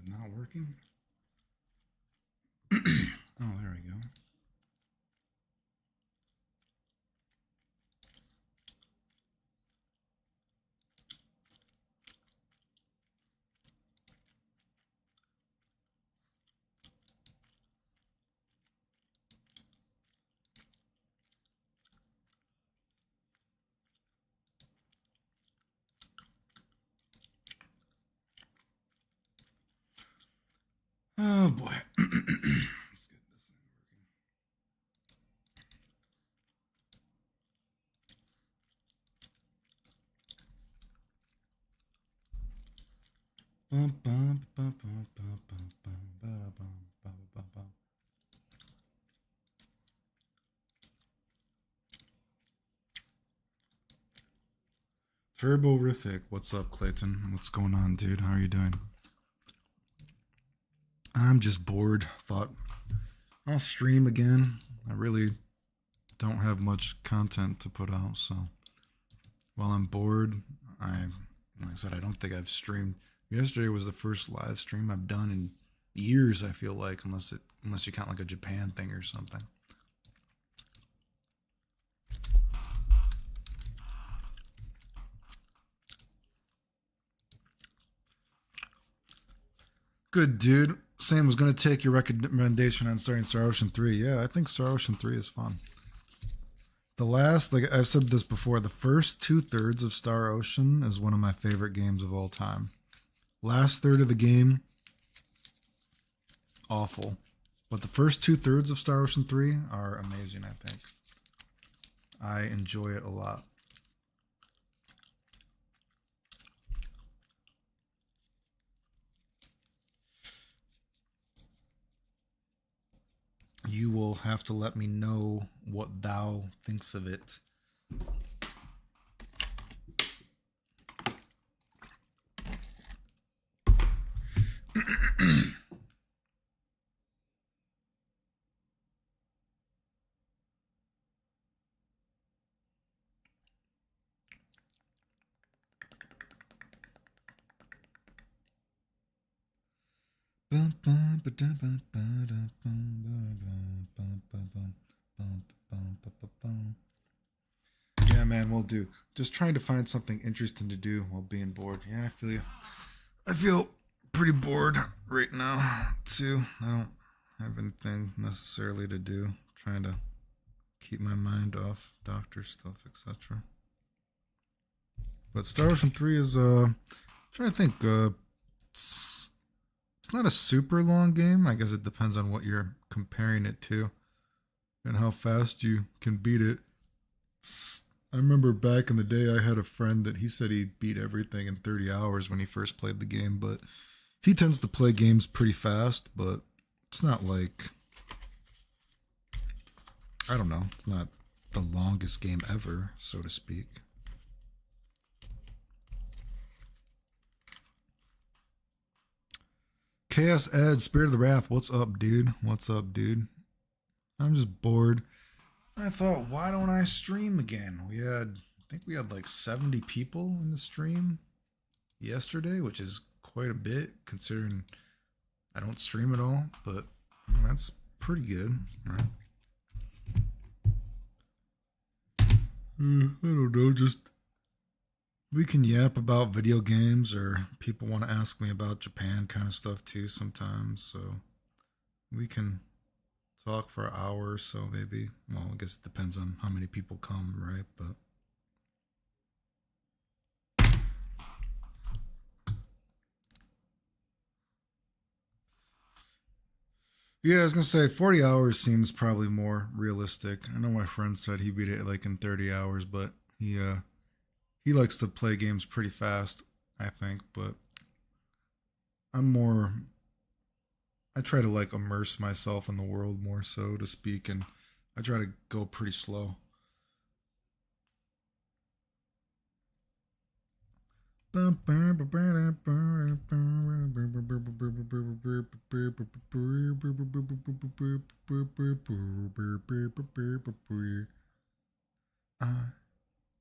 not working? Oh, there we go. Oh boy. Let's get this thing working. Turborific. What's up, Clayton? What's going on, dude? How are you doing? I'm just bored. Thought I'll stream again. I really don't have much content to put out, so while I'm bored, like I said, I don't think I've streamed. Yesterday was the first live stream I've done in years, I feel like, unless you count like a Japan thing or something. Good, dude. Sam was going to take your recommendation on starting Star Ocean 3. Yeah, I think Star Ocean 3 is fun. The last, like I've said this before, the first 2/3 of Star Ocean is one of my favorite games of all time. Last third of the game, awful. But the first 2/3 of Star Ocean 3 are amazing, I think. I enjoy it a lot. You will have to let me know what thou thinks of it. Yeah, man, we'll do. Just trying to find something interesting to do while being bored. Yeah, I feel you. I feel pretty bored right now, too. I don't have anything necessarily to do. Trying to keep my mind off doctor stuff, etc. But Star Ocean 3 is, trying to think, it's not a super long game. I guess it depends on what you're comparing it to and how fast you can beat it. I remember back in the day, I had a friend that he said he beat everything in 30 hours when he first played the game, but he tends to play games pretty fast, but it's not like, I don't know, it's not the longest game ever, so to speak. Chaos Ed, Spirit of the Wrath, what's up, dude? What's up, dude? I'm just bored. I thought, why don't I stream again? I think we had like 70 people in the stream yesterday, which is quite a bit considering I don't stream at all, but that's pretty good, right? I don't know, just we can yap about video games, or people want to ask me about Japan kind of stuff too sometimes, so we can talk for an hour or so maybe. Well, I guess it depends on how many people come, right? But yeah, I was gonna say 40 hours seems probably more realistic. I know my friend said he beat it like in 30 hours, but he likes to play games pretty fast, I think, but I'm more I try to like immerse myself in the world more, so to speak, and I try to go pretty slow. I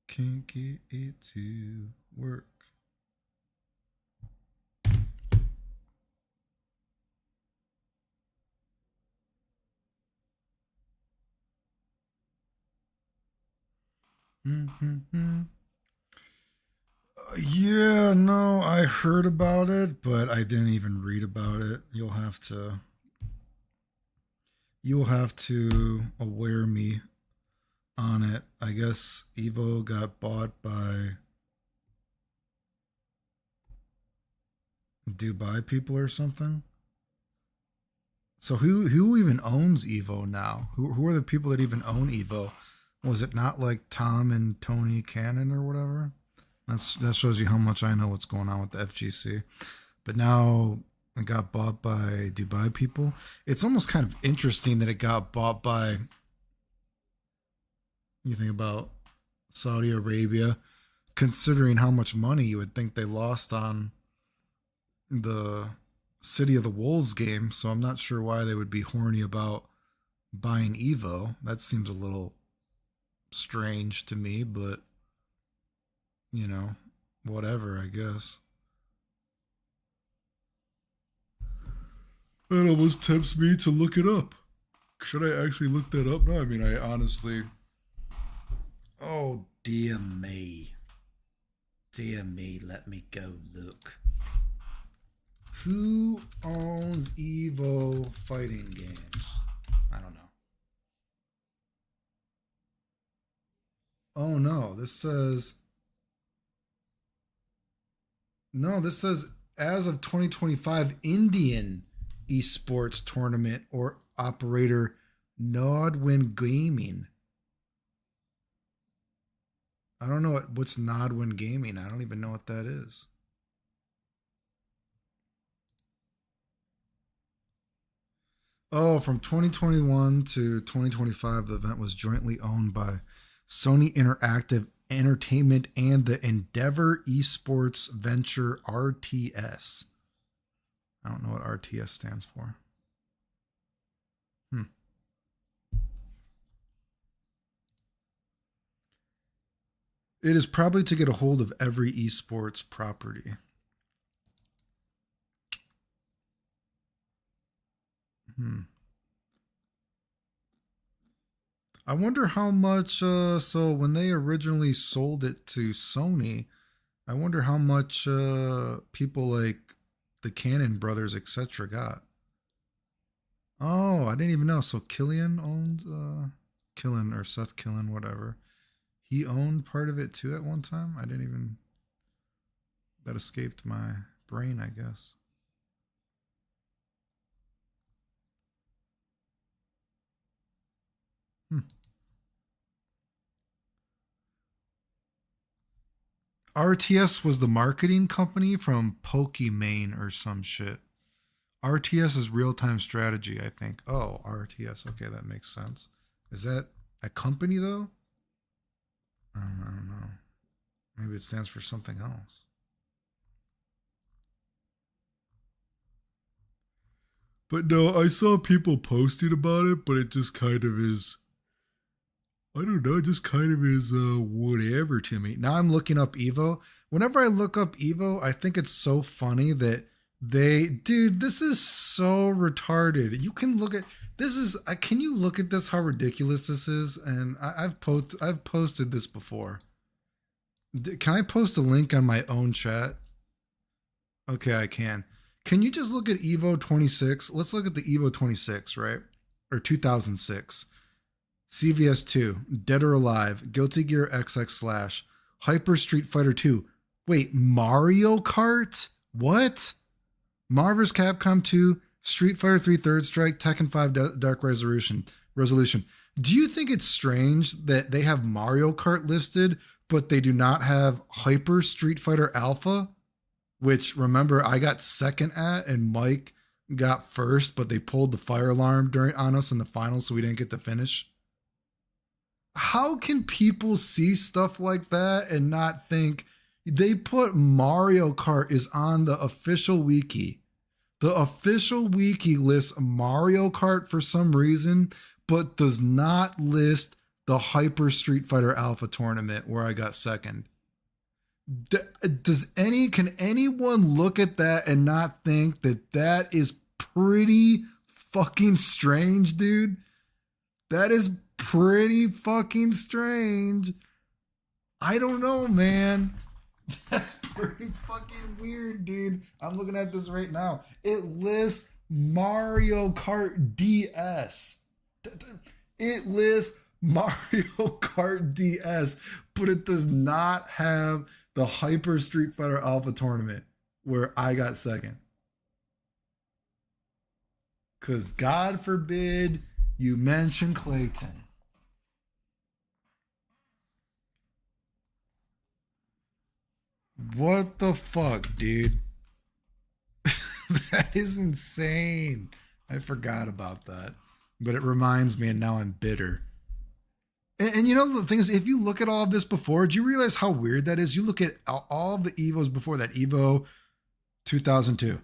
can't get it to work. Mm-hmm. Yeah, no, I heard about it, but I didn't even read about it. You'll have to aware me on it. I guess Evo got bought by Dubai people or something. So who even owns Evo now? Who are the people that even own Evo? Was it not like Tom and Tony Cannon or whatever? That shows you how much I know what's going on with the FGC. But now it got bought by Dubai people. It's almost kind of interesting that it got bought by, you think about Saudi Arabia, considering how much money you would think they lost on the City of the Wolves game. So I'm not sure why they would be horny about buying Evo. That seems a little strange to me, but you know, whatever, I guess. That almost tempts me to look it up. Should I actually look that up now? I mean, I honestly. Oh, dear me. Dear me, let me go look. Who owns Evo fighting games? I don't know. Oh no, this says. No, this says as of 2025, Indian esports tournament or operator Nodwin Gaming. I don't know what's Nodwin Gaming. I don't even know what that is. Oh, from 2021 to 2025, the event was jointly owned by Sony Interactive Entertainment and the Endeavor Esports Venture RTS. I don't know what RTS stands for. Hmm. It is probably to get a hold of every esports property. Hmm. I wonder how much. So when they originally sold it to Sony, I wonder how much people like the Cannon brothers, etc., got. Oh, I didn't even know. So Killian owned Killen or Seth Killen, whatever. He owned part of it too at one time. I didn't even. That escaped my brain, I guess. Hmm. RTS was the marketing company from Pokimane or some shit. RTS is real time strategy, I think. Oh, RTS. Okay, that makes sense. Is that a company though? I don't know. Maybe it stands for something else. But no, I saw people posting about it, but it just kind of is. I don't know. It just kind of is whatever to me. Now I'm looking up Evo. Whenever I look up Evo, I think it's so funny that dude, this is so retarded. You can look at this is. Can you look at this? How ridiculous this is? And I've posted this before. Can I post a link on my own chat? Okay, I can. Can you just look at Evo 26? Let's look at the Evo 26, right? Or 2006. CVS 2, Dead or Alive, Guilty Gear XX Slash, Hyper Street Fighter 2. Wait, Mario Kart? What? Marvel's Capcom 2, Street Fighter 3 Third Strike, Tekken 5 Dark Resolution. Do you think it's strange that they have Mario Kart listed, but they do not have Hyper Street Fighter Alpha? Which, remember, I got second at and Mike got first, but they pulled the fire alarm on us in the finals, so we didn't get to finish. How can people see stuff like that and not think they put Mario Kart is on the official wiki? The official wiki lists Mario Kart for some reason, but does not list the Hyper Street Fighter Alpha tournament where I got second. Can anyone look at that and not think that that is pretty fucking strange, dude? That is pretty fucking strange. I don't know, man. That's pretty fucking weird, dude. I'm looking at this right now. It lists Mario Kart DS. It lists Mario Kart DS, but it does not have the Hyper Street Fighter Alpha tournament where I got second. Because God forbid you mention Clayton. What the fuck, dude? That is insane. I forgot about that. But it reminds me, and now I'm bitter. And you know, the thing is, if you look at all of this before, do you realize how weird that is? You look at all of the Evos before that: Evo 2002,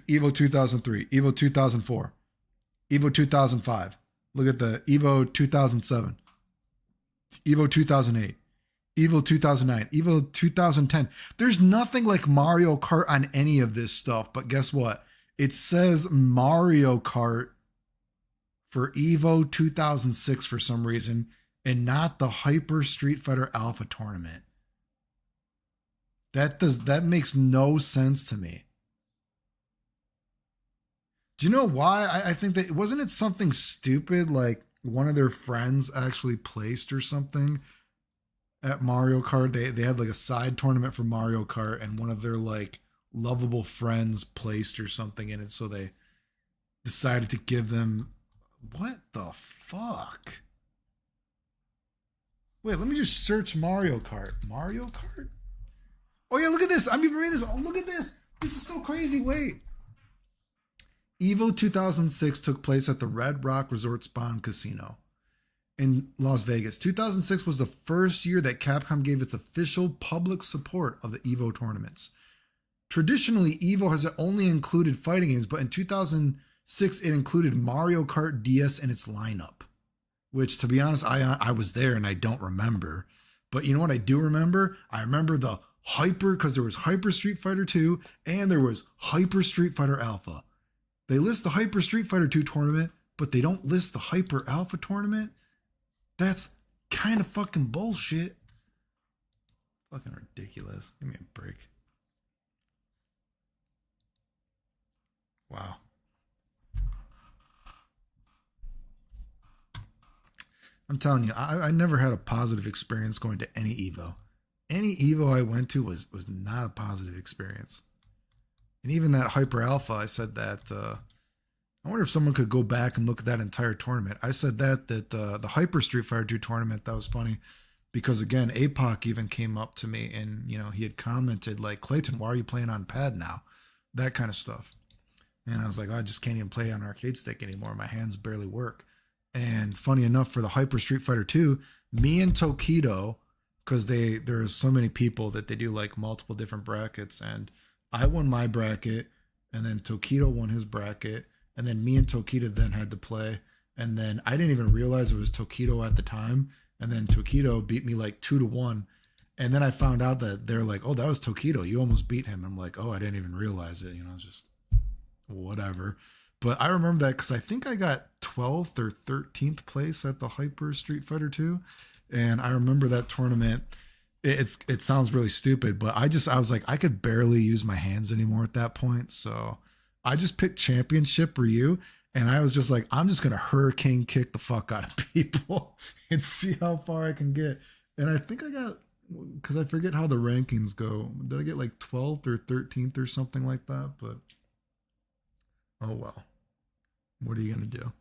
Evo 2003, Evo 2004, Evo 2005. Look at the Evo 2007, Evo 2008. Evo 2009, Evo 2010. There's nothing like Mario Kart on any of this stuff, but guess what? It says Mario Kart for Evo 2006 for some reason, and not the Hyper Street Fighter Alpha tournament. That makes no sense to me. Do you know why? I think that wasn't it something stupid like one of their friends actually placed or something at Mario Kart. They had like a side tournament for Mario Kart, and one of their like lovable friends placed or something in it, so they decided to give them. What the fuck? Wait, let me just search Mario Kart. Mario Kart? Oh yeah, look at this. I'm even reading this. Oh, look at this. This is so crazy. Wait. Evo 2006 took place at the Red Rock Resort Spa and Casino in Las Vegas. 2006 was the first year that Capcom gave its official public support of the Evo tournaments. Traditionally, Evo has only included fighting games, but in 2006, it included Mario Kart DS in its lineup, which, to be honest, I was there and I don't remember. But you know what I do remember? I remember the Hyper, because there was Hyper Street Fighter 2 and there was Hyper Street Fighter Alpha. They list the Hyper Street Fighter 2 tournament, but they don't list the Hyper Alpha tournament. That's kind of fucking bullshit. Fucking ridiculous. Give me a break. Wow. I'm telling you, I never had a positive experience going to any Evo. Any Evo I went to was not a positive experience. And even that Hyper Alpha, I said that, I wonder if someone could go back and look at that entire tournament. I said that the Hyper Street Fighter 2 tournament, that was funny. Because again, APOC even came up to me and, you know, he had commented like, Clayton, why are you playing on pad now? That kind of stuff. And I was like, oh, I just can't even play on arcade stick anymore. My hands barely work. And funny enough, for the Hyper Street Fighter 2, me and Tokido, because there's so many people that they do like multiple different brackets, and I won my bracket, and then Tokido won his bracket, and then me and Tokido then had to play, and then I didn't even realize it was Tokido at the time, and then Tokido beat me like 2-1, and then I found out that they're like, oh, that was Tokido, you almost beat him. I'm like, oh, I didn't even realize it, you know, it's just whatever. But I remember that because I think I got 12th or 13th place at the Hyper Street Fighter 2. And I remember that tournament. It sounds really stupid, but I was like, I could barely use my hands anymore at that point. So I just picked Championship Ryu. And I was just like, I'm just going to hurricane kick the fuck out of people and see how far I can get. And I think I got, because I forget how the rankings go. Did I get like 12th or 13th or something like that? But oh well. What are you going to do?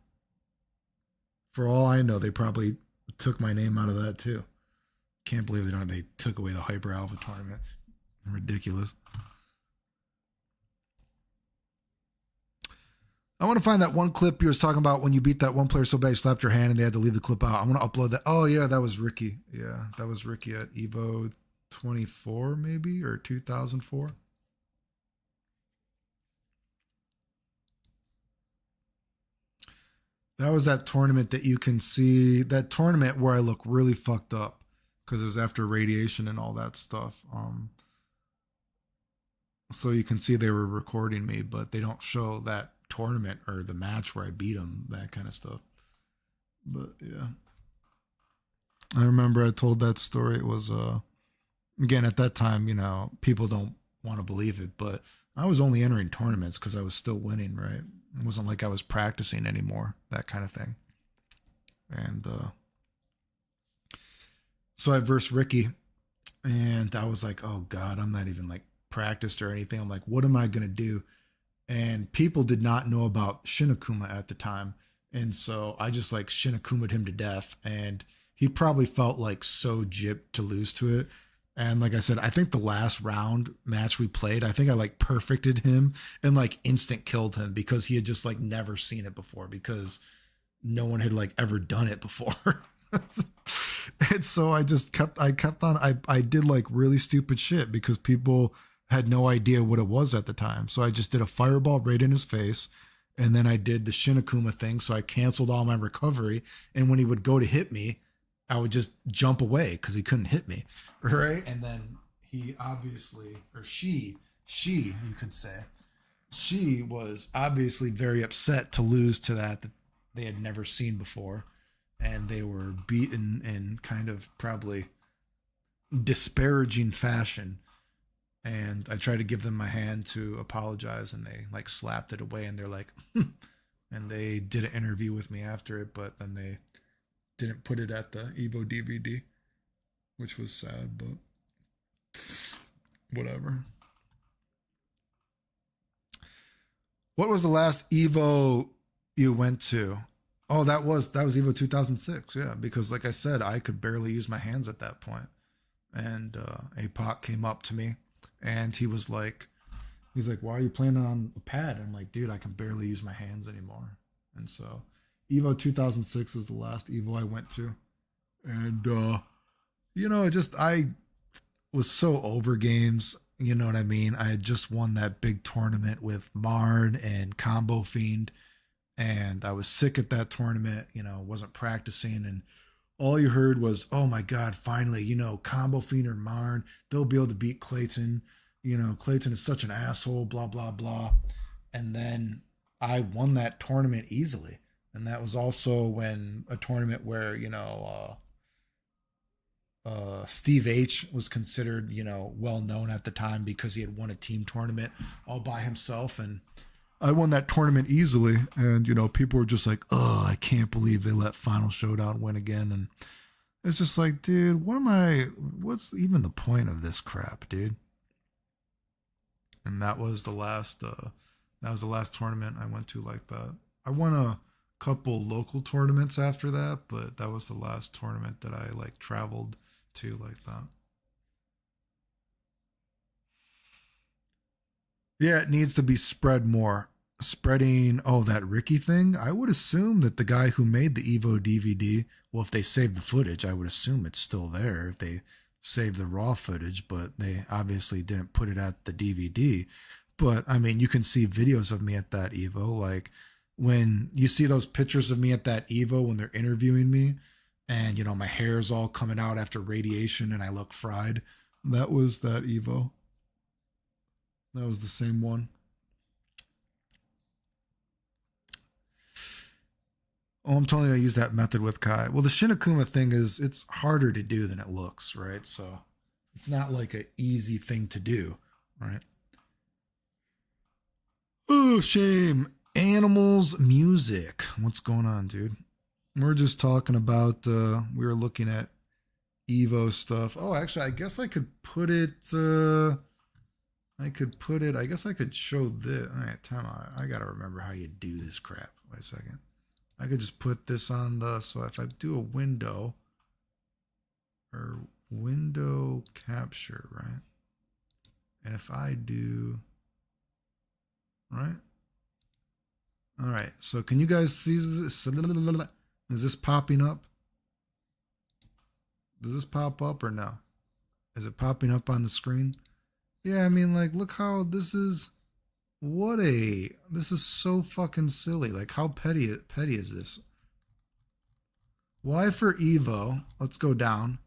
For all I know, they probably took my name out of that too. Can't believe they took away the Hyper Alpha tournament. Ridiculous. I want to find that one clip you was talking about when you beat that one player so bad you slapped your hand and they had to leave the clip out. I want to upload that. Oh yeah, that was Ricky. Yeah, that was Ricky at Evo 24 maybe, or 2004. That was that tournament that you can see, that tournament where I look really fucked up because it was after radiation and all that stuff. So you can see they were recording me, but they don't show that tournament or the match where I beat them, that kind of stuff. But yeah. I remember I told that story. It was again at that time, people don't want to believe it, but I was only entering tournaments because I was still winning, right? It wasn't like I was practicing anymore, that kind of thing. And so I versed Ricky, and I was like, oh God, I'm not even like practiced or anything. I'm like, what am I gonna do? And people did not know about Shinakuma at the time. And so I just like Shinakuma'd him to death. And he probably felt like so gypped to lose to it. And like I said, I think the last round match we played, I think I like perfected him and like instant killed him because he had just like never seen it before because no one had like ever done it before. And so I kept on, I did like really stupid shit because people had no idea what it was at the time. So I just did a fireball right in his face. And then I did the Shinakuma thing. So I canceled all my recovery. And when he would go to hit me, I would just jump away because he couldn't hit me. Right. And then he obviously, or she, you could say, she was obviously very upset to lose to that they had never seen before. And they were beaten in kind of probably disparaging fashion. And I tried to give them my hand to apologize, and they like slapped it away, and they're like, and they did an interview with me after it, but then they didn't put it at the Evo DVD, which was sad, but whatever. What was the last Evo you went to? Oh, that was Evo 2006. Yeah, because like I said, I could barely use my hands at that point, and APOC came up to me. And he's like, why are you playing on a pad? I'm like, dude, I can barely use my hands anymore. And so Evo 2006 is the last Evo I went to. And, I was so over games. You know what I mean? I had just won that big tournament with Marn and Combo Fiend. And I was sick at that tournament, wasn't practicing. And all you heard was, oh my God, finally, Combo Fiend or Marn, they'll be able to beat Clayton. Clayton is such an asshole, blah, blah, blah. And then I won that tournament easily. And that was also when a tournament where, Steve H was considered, well known at the time because he had won a team tournament all by himself. And I won that tournament easily. And, people were just like, oh, I can't believe they let Final Showdown win again. And it's just like, dude, what's even the point of this crap, dude? And that was the last tournament I went to like that. I won a couple local tournaments after that, but that was the last tournament that I like traveled to like that. Yeah, it needs to be spread more. Spreading, that Ricky thing. I would assume that the guy who made the Evo DVD, well, if they saved the footage, I would assume it's still there. If they saved the raw footage, but they obviously didn't put it at the DVD. But I mean, you can see videos of me at that Evo. Like when you see those pictures of me at that Evo when they're interviewing me, and my hair's all coming out after radiation and I look fried. That was that Evo. That was the same one. Oh, I'm telling you, I use that method with Kai. Well, the Shinakuma thing it's harder to do than it looks, right? So it's not like an easy thing to do, right? Oh, shame. Animals, music. What's going on, dude? We're just talking about, we were looking at Evo stuff. Oh, actually, I guess I could put it, I guess I could show this. All right, time out. I got to remember how you do this crap. Wait a second. I could just put this on so if I do a window or window capture, right? And if I do, right? All right. So can you guys see this? Is this popping up? Does this pop up or no? Is it popping up on the screen? Yeah, I mean, like, look how this is. This is so fucking silly. Like, how petty is this? Why for Evo? Let's go down.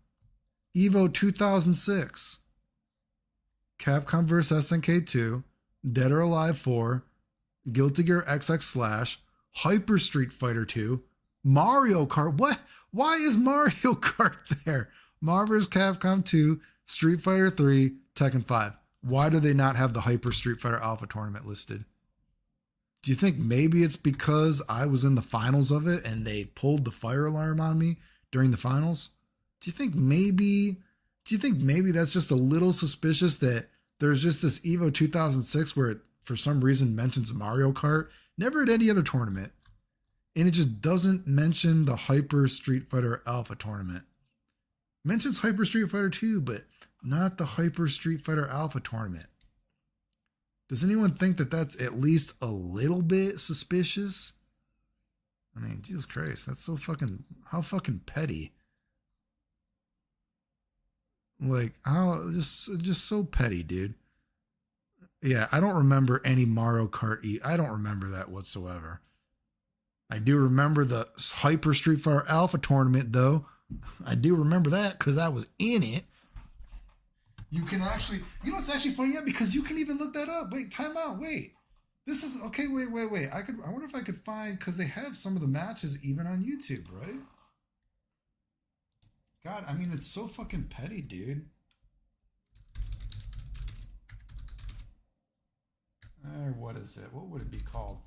Evo 2006. Capcom vs SNK 2. Dead or Alive 4. Guilty Gear XX Slash. Hyper Street Fighter 2. Mario Kart. What Why is Mario Kart there? Marvel vs. Capcom 2, Street Fighter 3, Tekken 5. Why do they not have the Hyper Street Fighter Alpha tournament listed? Do you think maybe it's because I was in the finals of it and they pulled the fire alarm on me during the finals? Do you think maybe that's just a little suspicious that there's just this Evo 2006 where it for some reason mentions Mario Kart, never at any other tournament, and it just doesn't mention the Hyper Street Fighter Alpha tournament? It mentions Hyper Street Fighter 2, but not the Hyper Street Fighter Alpha tournament. Does anyone think that that's at least a little bit suspicious? I mean, Jesus Christ, that's so fucking, how fucking petty. Like, how, just so petty, dude. Yeah, I don't remember any Mario Kart I don't remember that whatsoever. I do remember the Hyper Street Fighter Alpha tournament, though. I do remember that because I was in it. You can actually, you know, it's actually funny, yeah, because you can even look that up. Wait, time out. Wait, this is okay. Wait. I wonder if I could find, because they have some of the matches even on YouTube, right? God, I mean, it's so fucking petty, dude. What is it? What would it be called?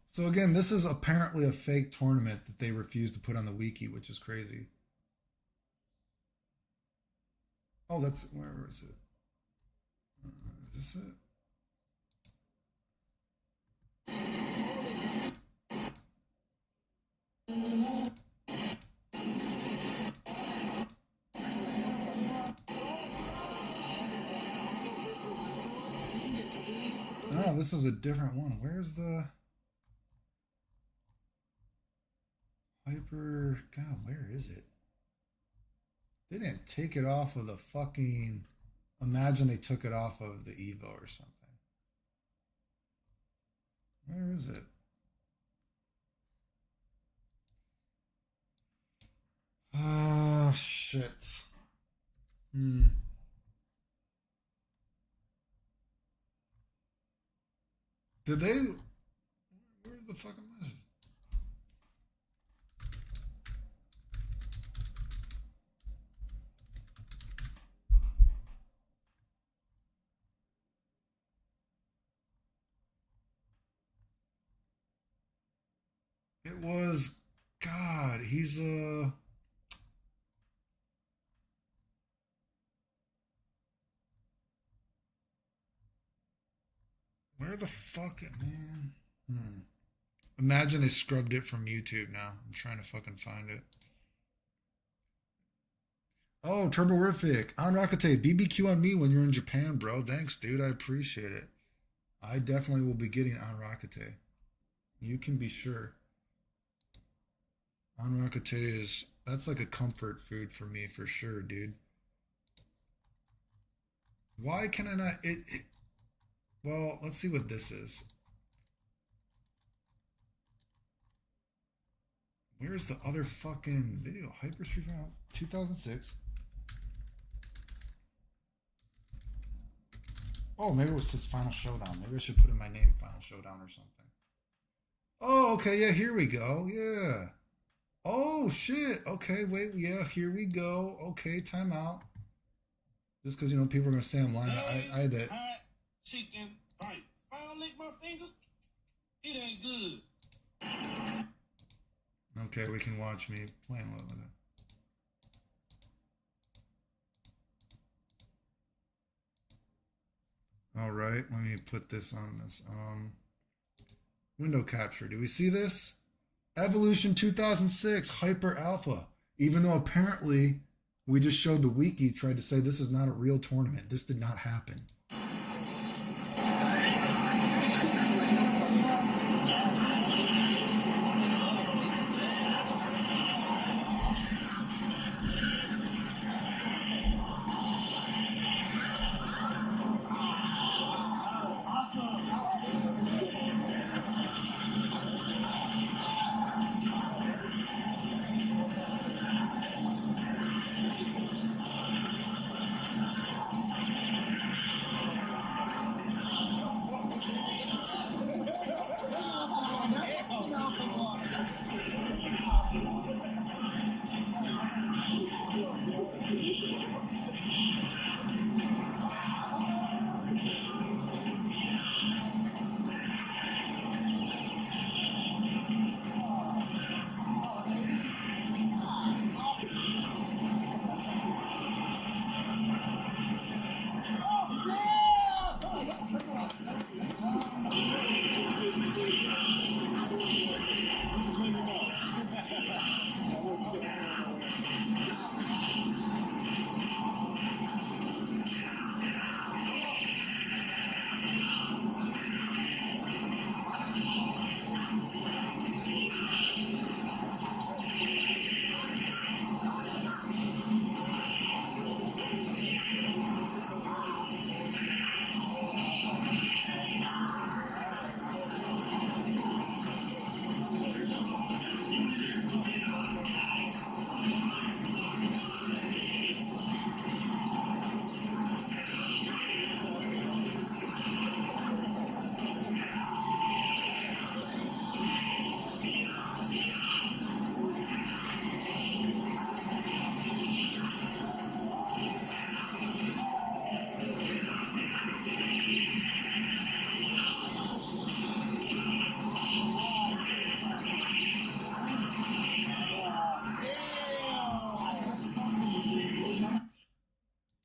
So again, this is apparently a fake tournament that they refused to put on the wiki, which is crazy. Oh, that's, where is it? Is this it? Oh, this is a different one. Where's the Hyper? God, where is it? They didn't take it off of the fucking. Imagine they took it off of the Evo or something. Where is it? Oh, shit. Did they? Where's the fucking message? It was, God, he's where the fuck it, man? Imagine they scrubbed it from YouTube now. I'm trying to fucking find it. Oh, Turborific. On Rakate, BBQ on me when you're in Japan, bro. Thanks, dude. I appreciate it. I definitely will be getting on Rakate. You can be sure. On Rakate is, that's like a comfort food for me for sure, dude. Why can I not, well, let's see what this is. Where's the other fucking video? Hyper Street Fighter 2006. Oh, maybe it was his Final Showdown. Maybe I should put in my name, Final Showdown or something. Oh, okay, yeah, here we go. Yeah. Oh, shit. Okay, wait, yeah, here we go. Okay, time out. Just because, you know, people are going to say I'm lying. I had that. Chicken bites. If I don't lick my fingers, it ain't good. Okay, we can watch me playing a little with it. All right, let me put this on this. Window capture. Do we see this? Evolution 2006 Hyper Alpha. Even though apparently we just showed the wiki, tried to say this is not a real tournament. This did not happen.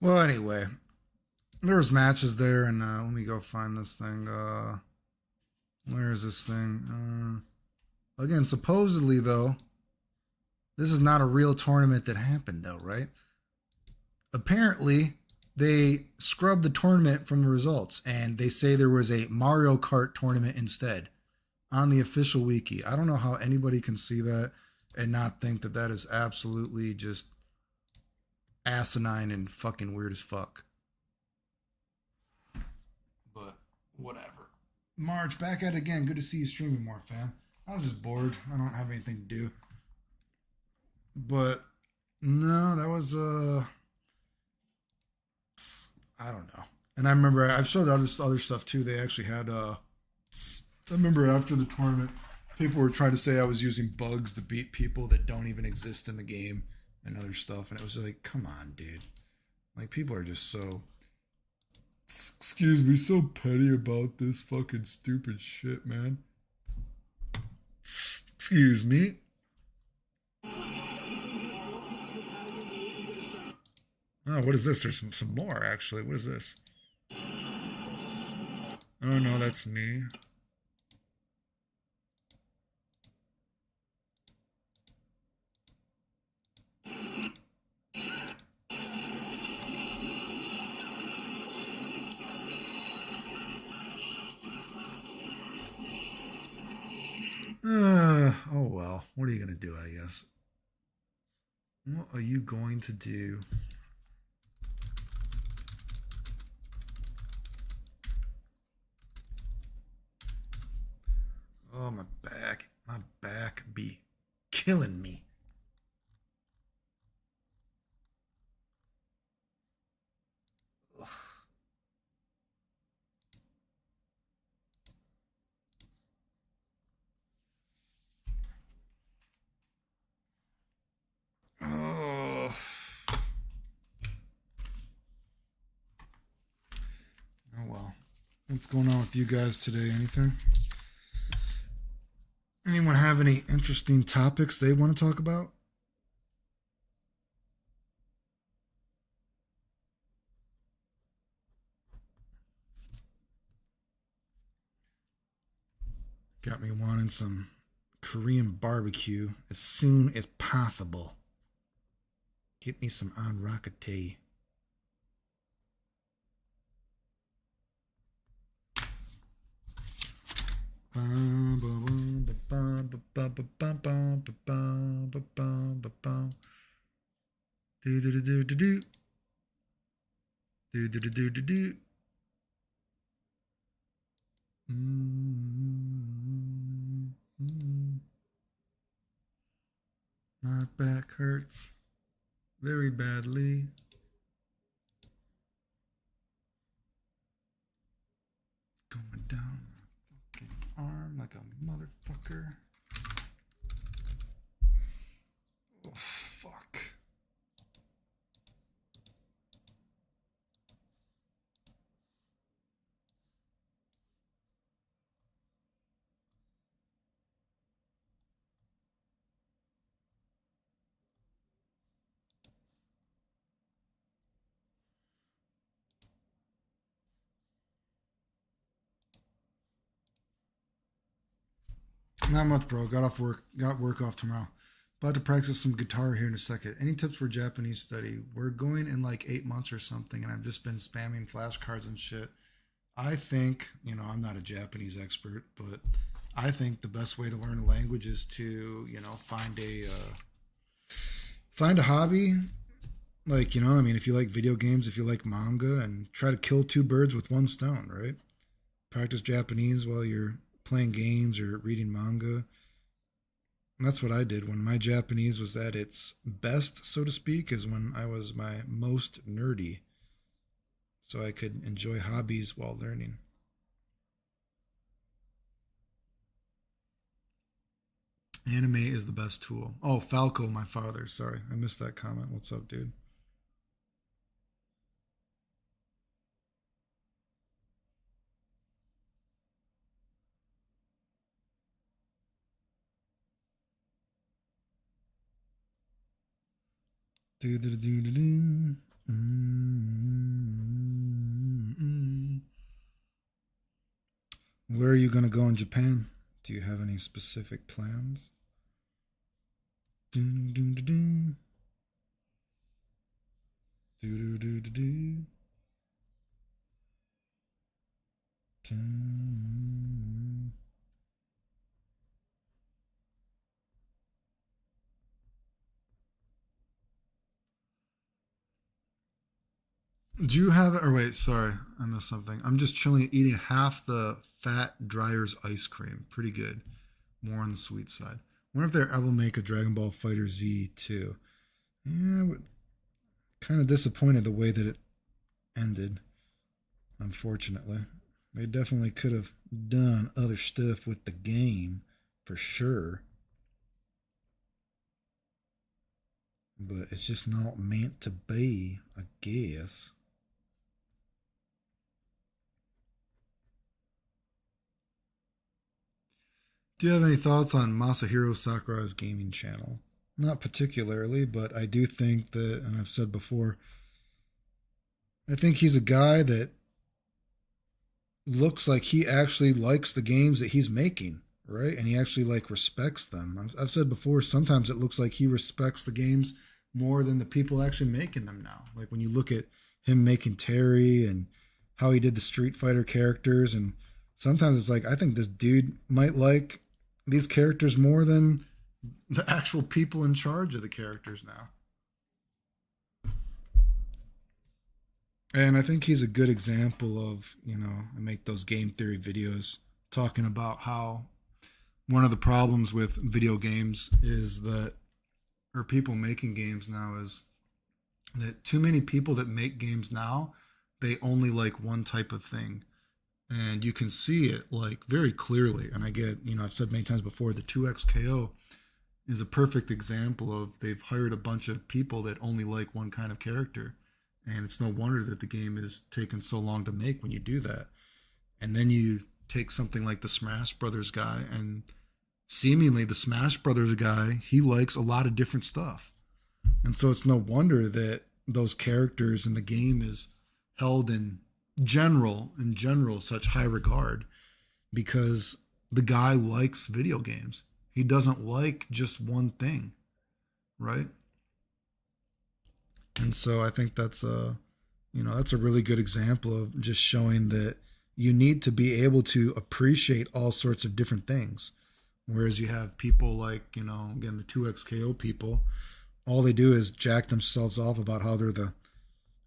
Well, anyway, there was matches there, and let me go find this thing. Where is this thing? Again, supposedly though, this is not a real tournament that happened though, right? Apparently, they scrubbed the tournament from the results, and they say there was a Mario Kart tournament instead on the official wiki. I don't know how anybody can see that and not think that that is absolutely just asinine and fucking weird as fuck. But whatever. March, back at it again. Good to see you streaming more, fam. I was just bored. I don't have anything to do. But no, that was I don't know. And I remember I've showed other stuff too. They actually had I remember after the tournament, people were trying to say I was using bugs to beat people that don't even exist in the game and other stuff, and it was like, come on, dude. Like, people are just so, excuse me, so petty about this fucking stupid shit, man. Excuse me. Oh, what is this? There's some more, actually. What is this? Oh, no, that's me. Oh, well. What are you going to do, I guess? What are you going to do? Oh, my back. My back be killing me. Ugh. Oh. Oh, well. What's going on with you guys today? Anything? Anyone have any interesting topics they want to talk about? Got me wanting some Korean barbecue as soon as possible. Get me some on rockete. Do do do do do do do do do do do. My back hurts very badly. Going down my fucking arm like a motherfucker. Oh, fuck. Not much, bro. Got work off tomorrow. About to practice some guitar here in a second. Any tips for Japanese study? We're going in like 8 months or something, and I've just been spamming flashcards and shit. I think, I'm not a Japanese expert, but I think the best way to learn a language is to, find a hobby. Like, I mean, if you like video games, if you like manga, and try to kill two birds with one stone, right? Practice Japanese while you're playing games or reading manga. And that's what I did when my Japanese was at its best, so to speak, is when I was my most nerdy. So I could enjoy hobbies while learning. Anime is the best tool. Oh, Falco, my father. Sorry, I missed that comment. What's up, dude? Do do do do do. Mm. are you going to go in Japan? Do you have any specific plans? Dun, dun, dun, dun. Do, do, do, do, do. Dun. Do you have it? Or wait, sorry, I missed something. I'm just chilling, eating half the fat Dryer's ice cream. Pretty good. More on the sweet side. Wonder if they ever make a Dragon Ball Fighter Z too. Yeah, kind of disappointed the way that it ended. Unfortunately, they definitely could have done other stuff with the game, for sure. But it's just not meant to be, I guess. Do you have any thoughts on Masahiro Sakurai's gaming channel? Not particularly, but I do think that, and I've said before, I think he's a guy that looks like he actually likes the games that he's making, right? And he actually like respects them. I've said before, sometimes it looks like he respects the games more than the people actually making them now. Like when you look at him making Terry and how he did the Street Fighter characters, and sometimes it's like I think this dude might like these characters more than the actual people in charge of the characters now. And I think he's a good example of, I make those game theory videos talking about how one of the problems with video games is that, or people making games now, is that too many people that make games now, they only like one type of thing. And you can see it like very clearly. And I get, I've said many times before, the 2XKO is a perfect example of they've hired a bunch of people that only like one kind of character. And it's no wonder that the game is taken so long to make when you do that. And then you take something like the Smash Brothers guy, and seemingly the Smash Brothers guy, he likes a lot of different stuff. And so it's no wonder that those characters in the game is held in general, such high regard, because the guy likes video games. He doesn't like just one thing, right? And so I think that's a really good example of just showing that you need to be able to appreciate all sorts of different things. Whereas you have people like, again, the 2XKO people, all they do is jack themselves off about how they're the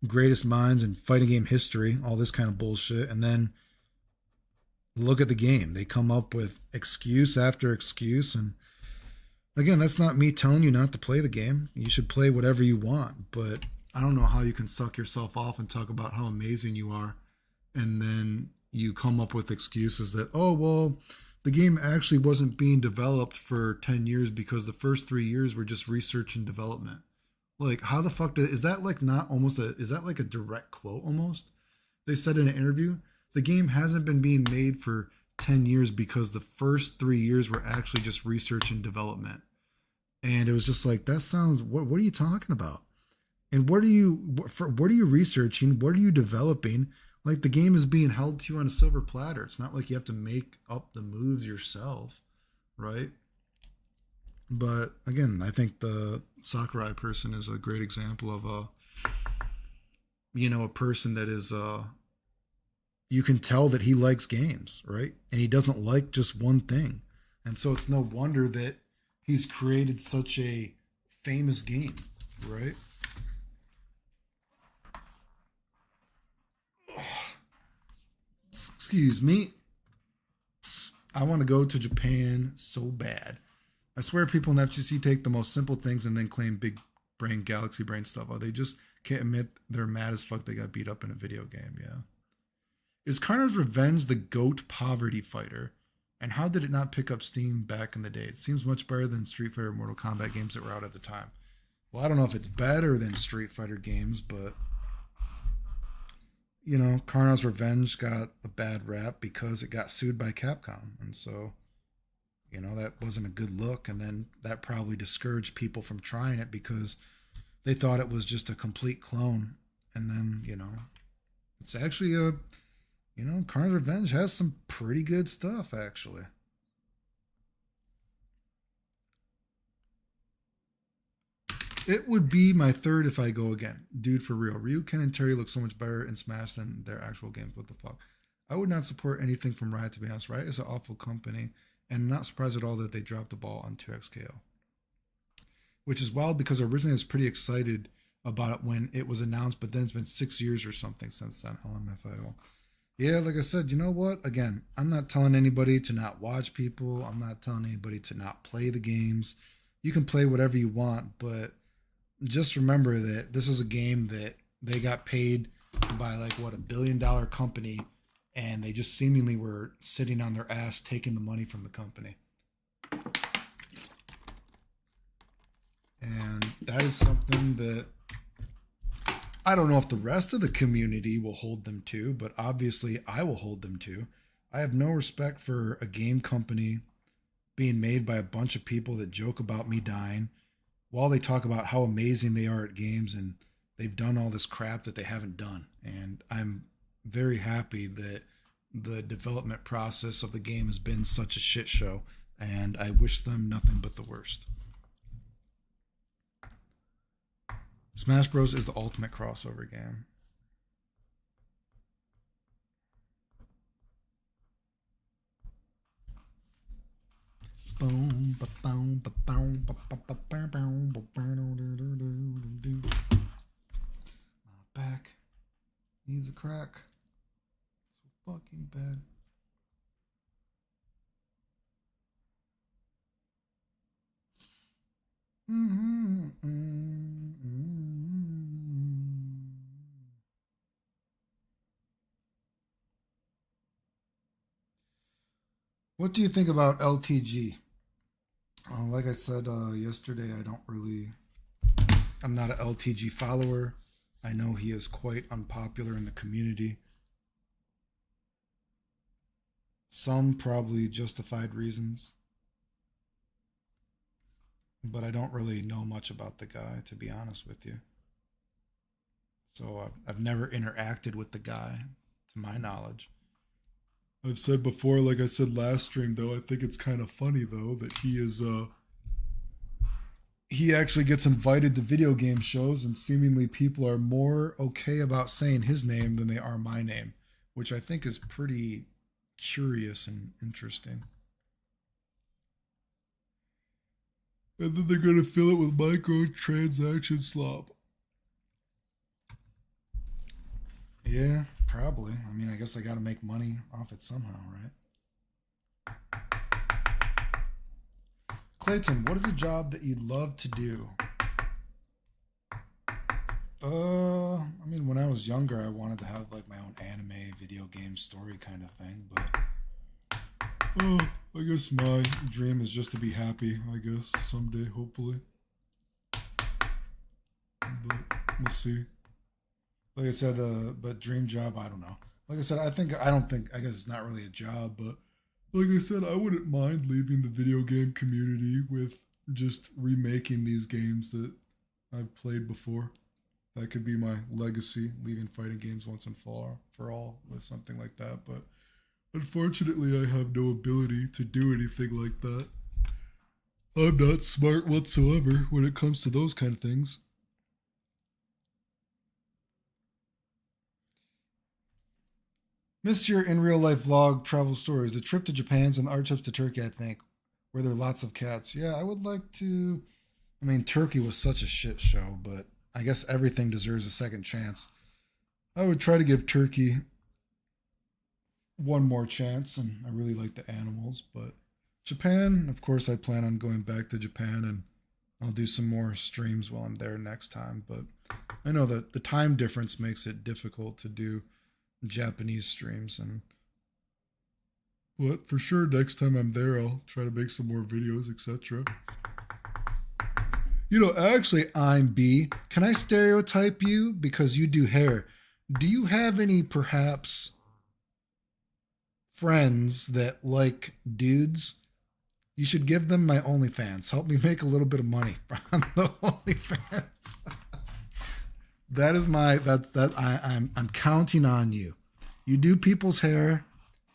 greatest minds in fighting game history, all this kind of bullshit. And then look at the game. They come up with excuse after excuse. And again, that's not me telling you not to play the game. You should play whatever you want. But I don't know how you can suck yourself off and talk about how amazing you are, and then you come up with excuses that, oh, well, the game actually wasn't being developed for 10 years because the first 3 years were just research and development. Like, how the fuck is that like not almost is that like a direct quote almost? They said in an interview, the game hasn't been being made for 10 years because the first 3 years were actually just research and development. And it was just like, that sounds, what are you talking about? And what are you researching? What are you developing? Like, the game is being held to you on a silver platter. It's not like you have to make up the moves yourself, right? But again, I think the Sakurai person is a great example of a person that is you can tell that he likes games, right? And he doesn't like just one thing. And so it's no wonder that he's created such a famous game, right? Excuse me. I want to go to Japan so bad. I swear people in FGC take the most simple things and then claim big brain, galaxy brain stuff. Oh, they just can't admit they're mad as fuck they got beat up in a video game, yeah. Is Carno's Revenge the GOAT poverty fighter? And how did it not pick up steam back in the day? It seems much better than Street Fighter and Mortal Kombat games that were out at the time. Well, I don't know if it's better than Street Fighter games, but Carno's Revenge got a bad rap because it got sued by Capcom. And so, that wasn't a good look. And then that probably discouraged people from trying it because they thought it was just a complete clone. And then, it's actually You know, Carn's Revenge has some pretty good stuff, actually. It would be my third if I go again. Dude, for real. Ryu, Ken, and Terry look so much better in Smash than their actual games. What the fuck? I would not support anything from Riot, to be honest. Riot is an awful company, and I'm not surprised at all that they dropped the ball on 2XKO. Which is wild because originally I was pretty excited about it when it was announced, but then it's been 6 years or something since then. LMFAO. Yeah, like I said, you know what? Again, I'm not telling anybody to not watch people. I'm not telling anybody to not play the games. You can play whatever you want, but just remember that this is a game that they got paid by like what, $1 billion company, and they just seemingly were sitting on their ass taking the money from the company. And that is something that I don't know if the rest of the community will hold them to, but obviously I will hold them to. I have no respect for a game company being made by a bunch of people that joke about me dying while they talk about how amazing they are at games, and they've done all this crap that they haven't done. And I'm very happy that the development process of the game has been such a shit show, and I wish them nothing but the worst. Smash Bros. Is the ultimate crossover game. My back needs a crack. So fucking bad. What do you think about LTG? Like I said yesterday, I'm not an LTG follower. I know he is quite unpopular in the community. Some probably justified reasons. But I don't really know much about the guy, to be honest with you. So I've never interacted with the guy, to my knowledge. I've said before, like I said last stream, though, I think it's kind of funny, though, that he actually gets invited to video game shows, and seemingly people are more okay about saying his name than they are my name, which I think is pretty curious and interesting. And then they're going to fill it with microtransaction slop. Yeah, probably. I mean, I guess they got to make money off it somehow, right? Clayton, what is a job that you'd love to do? I mean, when I was younger, I wanted to have like my own anime, video game story kind of thing, but I guess my dream is just to be happy, I guess, someday, hopefully. But we'll see. Like I said, but dream job, I don't know. Like I said, I guess it's not really a job, but like I said, I wouldn't mind leaving the video game community with just remaking these games that I've played before. That could be my legacy, leaving fighting games once and for all with something like that. But unfortunately, I have no ability to do anything like that. I'm not smart whatsoever when it comes to those kind of things. Miss your in real life vlog travel stories. The trip to Japan's and the art trips to Turkey, I think, where there are lots of cats. Yeah, I would like to. I mean, Turkey was such a shit show, but I guess everything deserves a second chance. I would try to give Turkey one more chance, and I really like the animals. But Japan, of course, I plan on going back to Japan, and I'll do some more streams while I'm there next time. But I know that the time difference makes it difficult to do Japanese streams, but for sure next time I'm there I'll try to make some more videos, etc. You know, actually, I'm B. Can I stereotype you because you do hair? Do you have any perhaps friends that like dudes? You should give them my OnlyFans. Help me make a little bit of money on the OnlyFans. I'm counting on you. You do people's hair.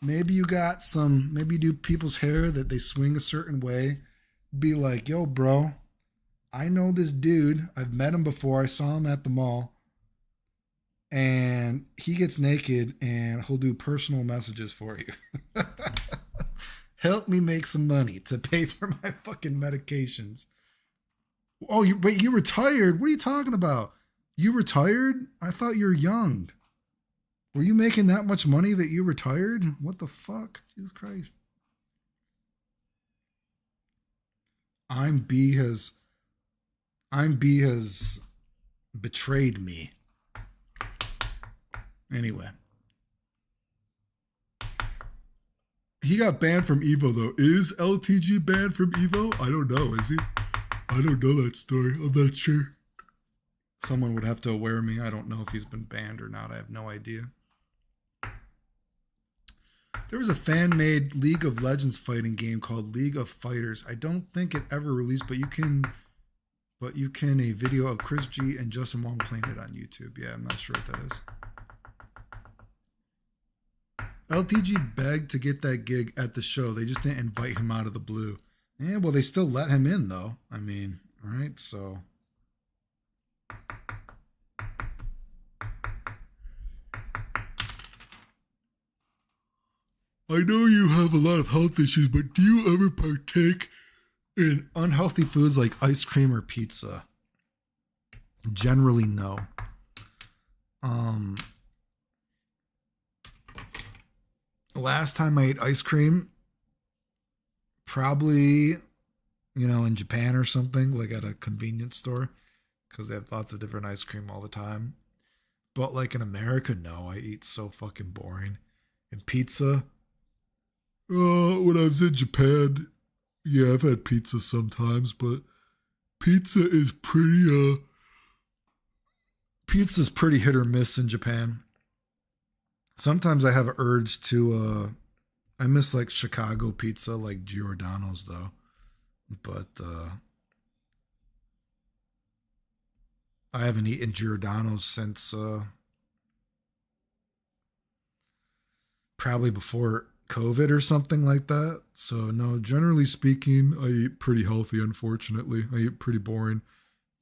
Maybe maybe you do people's hair that they swing a certain way. Be like, yo, bro, I know this dude. I've met him before. I saw him at the mall. And he gets naked and he'll do personal messages for you. Help me make some money to pay for my fucking medications. Oh, wait, you retired? What are you talking about? You retired? I thought you were young. Were you making that much money that you retired? What the fuck? Jesus Christ. I'm B has betrayed me. Anyway. He got banned from Evo though. Is LTG banned from Evo? I don't know. Is he? I don't know that story. I'm not sure. Someone would have to aware me. I don't know if he's been banned or not. I have no idea. There was a fan-made League of Legends fighting game called League of Fighters. I don't think it ever released, but you can a video of Chris G and Justin Wong playing it on YouTube. Yeah, I'm not sure what that is. LTG begged to get that gig at the show. They just didn't invite him out of the blue. Yeah, well, they still let him in, though. I mean, right? So. I know you have a lot of health issues, but do you ever partake in unhealthy foods like ice cream or pizza? Generally, no. Last time I ate ice cream, probably, in Japan or something, like at a convenience store, because they have lots of different ice cream all the time. But like in America, no, I eat so fucking boring. And pizza, when I was in Japan, yeah, I've had pizza sometimes, but pizza's pretty hit or miss in Japan. Sometimes I have an urge to, I miss like Chicago pizza, like Giordano's though. But I haven't eaten Giordano's since probably before COVID or something like that. So no, generally speaking, I eat pretty healthy, unfortunately. I eat pretty boring.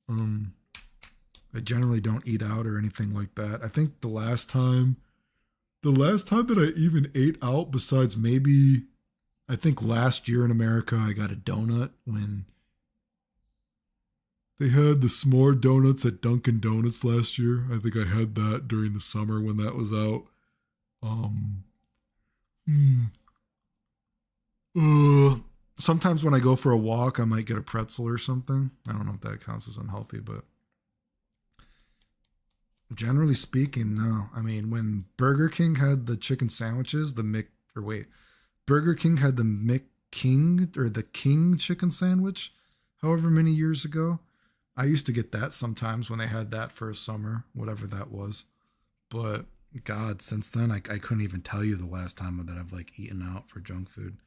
I generally don't eat out or anything like that. I think the last time that I even ate out, besides maybe, I think last year in America, I got a donut when they had the s'more donuts at Dunkin' Donuts last year. I think I had that during the summer when that was out. Sometimes when I go for a walk, I might get a pretzel or something. I don't know if that counts as unhealthy, but generally speaking, no. I mean, when Burger King had the chicken sandwiches, Burger King had the McKing or the King chicken sandwich, however many years ago. I used to get that sometimes when they had that for a summer, whatever that was. But God, since then, I couldn't even tell you the last time that I've like eaten out for junk food.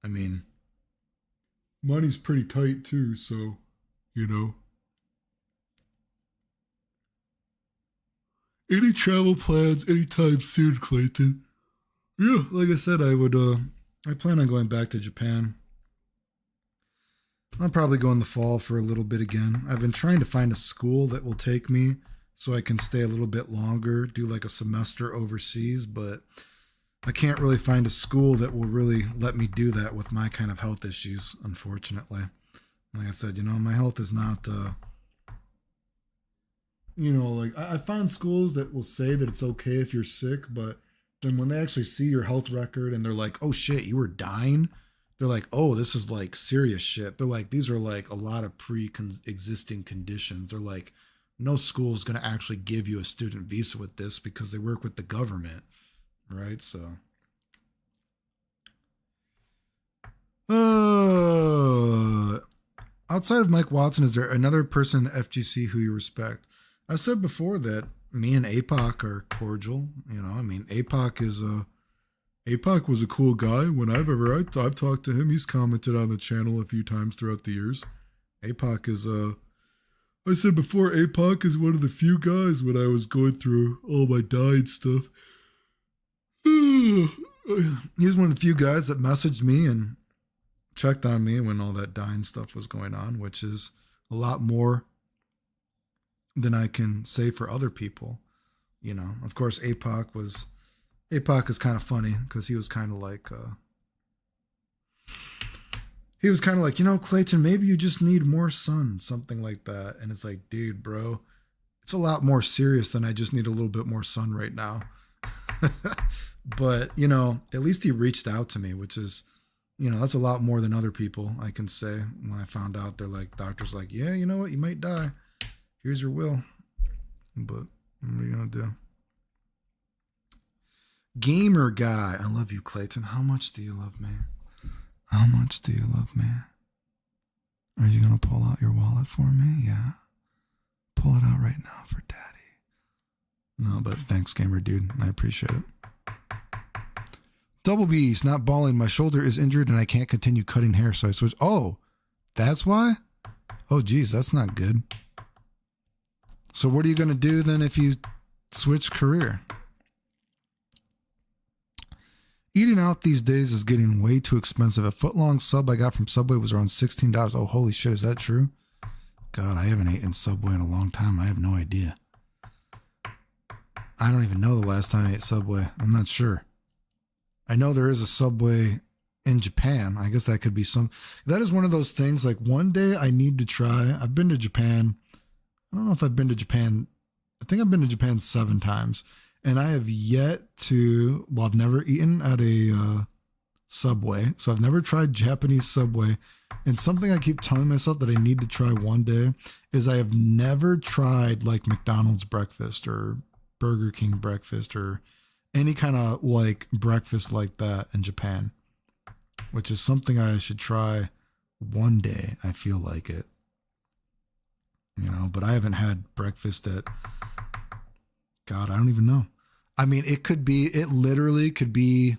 I mean, money's pretty tight too, so, Any travel plans anytime soon, Clayton? Yeah, like I said, I plan on going back to Japan. I'll probably go in the fall for a little bit again. I've been trying to find a school that will take me so I can stay a little bit longer, do like a semester overseas, but I can't really find a school that will really let me do that with my kind of health issues, unfortunately. Like I said, my health is not, like I found schools that will say that it's okay if you're sick, but then when they actually see your health record and they're like, oh shit, you were dying. They're like, oh, this is like serious shit. They're like, these are like a lot of pre-existing conditions. They're like, no school is going to actually give you a student visa with this because they work with the government. Right. So. Outside of Mike Watson, is there another person in the FGC who you respect? I said before that me and APOC are cordial. APOC was a cool guy. When I've talked to him, he's commented on the channel a few times throughout the years. APOC is I said before, APOC is one of the few guys when I was going through all my dying stuff. He was one of the few guys that messaged me and checked on me when all that dying stuff was going on, which is a lot more than I can say for other people. You know, of course, APOC is kind of funny because he was kind of like, you know, Clayton, maybe you just need more sun, something like that. And it's like, dude, bro, it's a lot more serious than I just need a little bit more sun right now. But, you know, at least he reached out to me, which is, you know, that's a lot more than other people I can say. When I found out, they're like, doctors like, yeah, you know what, you might die. Here's your will. But what are you going to do? Gamer guy. I love you, Clayton. How much do you love me? How much do you love me? Are you going to pull out your wallet for me? Yeah. Pull it out right now for daddy. No, but thanks, gamer dude. I appreciate it. Double B's, not balling. My shoulder is injured and I can't continue cutting hair, so I switched. Oh, that's why? Oh, geez, that's not good. So what are you going to do then if you switch career? Eating out these days is getting way too expensive. A footlong sub I got from Subway was around $16. Oh, holy shit, is that true? God, I haven't eaten Subway in a long time. I have no idea. I don't even know the last time I ate Subway. I'm not sure. I know there is a Subway in Japan. I guess that could be some. That is one of those things, like one day I need to try. I've been to Japan. I don't know if I've been to Japan. I think I've been to Japan 7 times. And I have yet to, well, I've never eaten at a Subway. So I've never tried Japanese Subway. And something I keep telling myself that I need to try one day is I have never tried like McDonald's breakfast or Burger King breakfast or any kind of like breakfast like that in Japan, which is something I should try one day. I feel like it, you know, but I haven't had breakfast at, God, I don't even know. I mean, it literally could be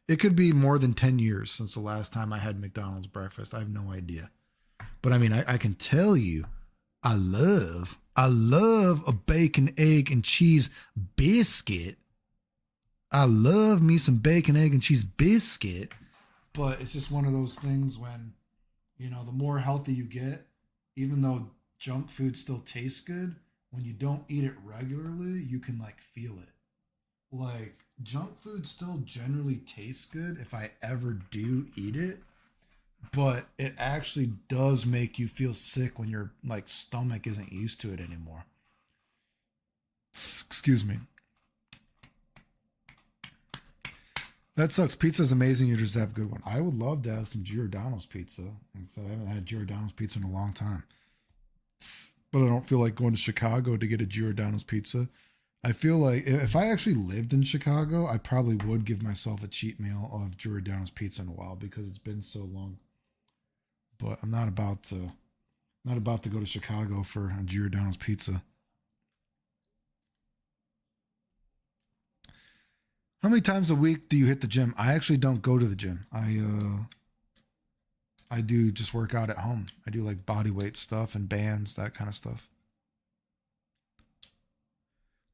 more than 10 years since the last time I had McDonald's breakfast. I have no idea. But I mean, I can tell you, I love a bacon, egg, and cheese biscuit. I love me some bacon, egg, and cheese biscuit. But it's just one of those things when, you know, the more healthy you get, even though junk food still tastes good, when you don't eat it regularly, you can like feel it. Like junk food still generally tastes good if I ever do eat it. But it actually does make you feel sick when your like stomach isn't used to it anymore. Excuse me. That sucks. Pizza's amazing. You just have a good one. I would love to have some Giordano's pizza. Like I said, I haven't had Giordano's pizza in a long time. But I don't feel like going to Chicago to get a Giordano's pizza. I feel like if I actually lived in Chicago, I probably would give myself a cheat meal of Giordano's pizza in a while because it's been so long. But I'm not about to go to Chicago for a Giordano's pizza. How many times a week do you hit the gym? I actually don't go to the gym. I do just work out at home. I do like body weight stuff and bands, that kind of stuff.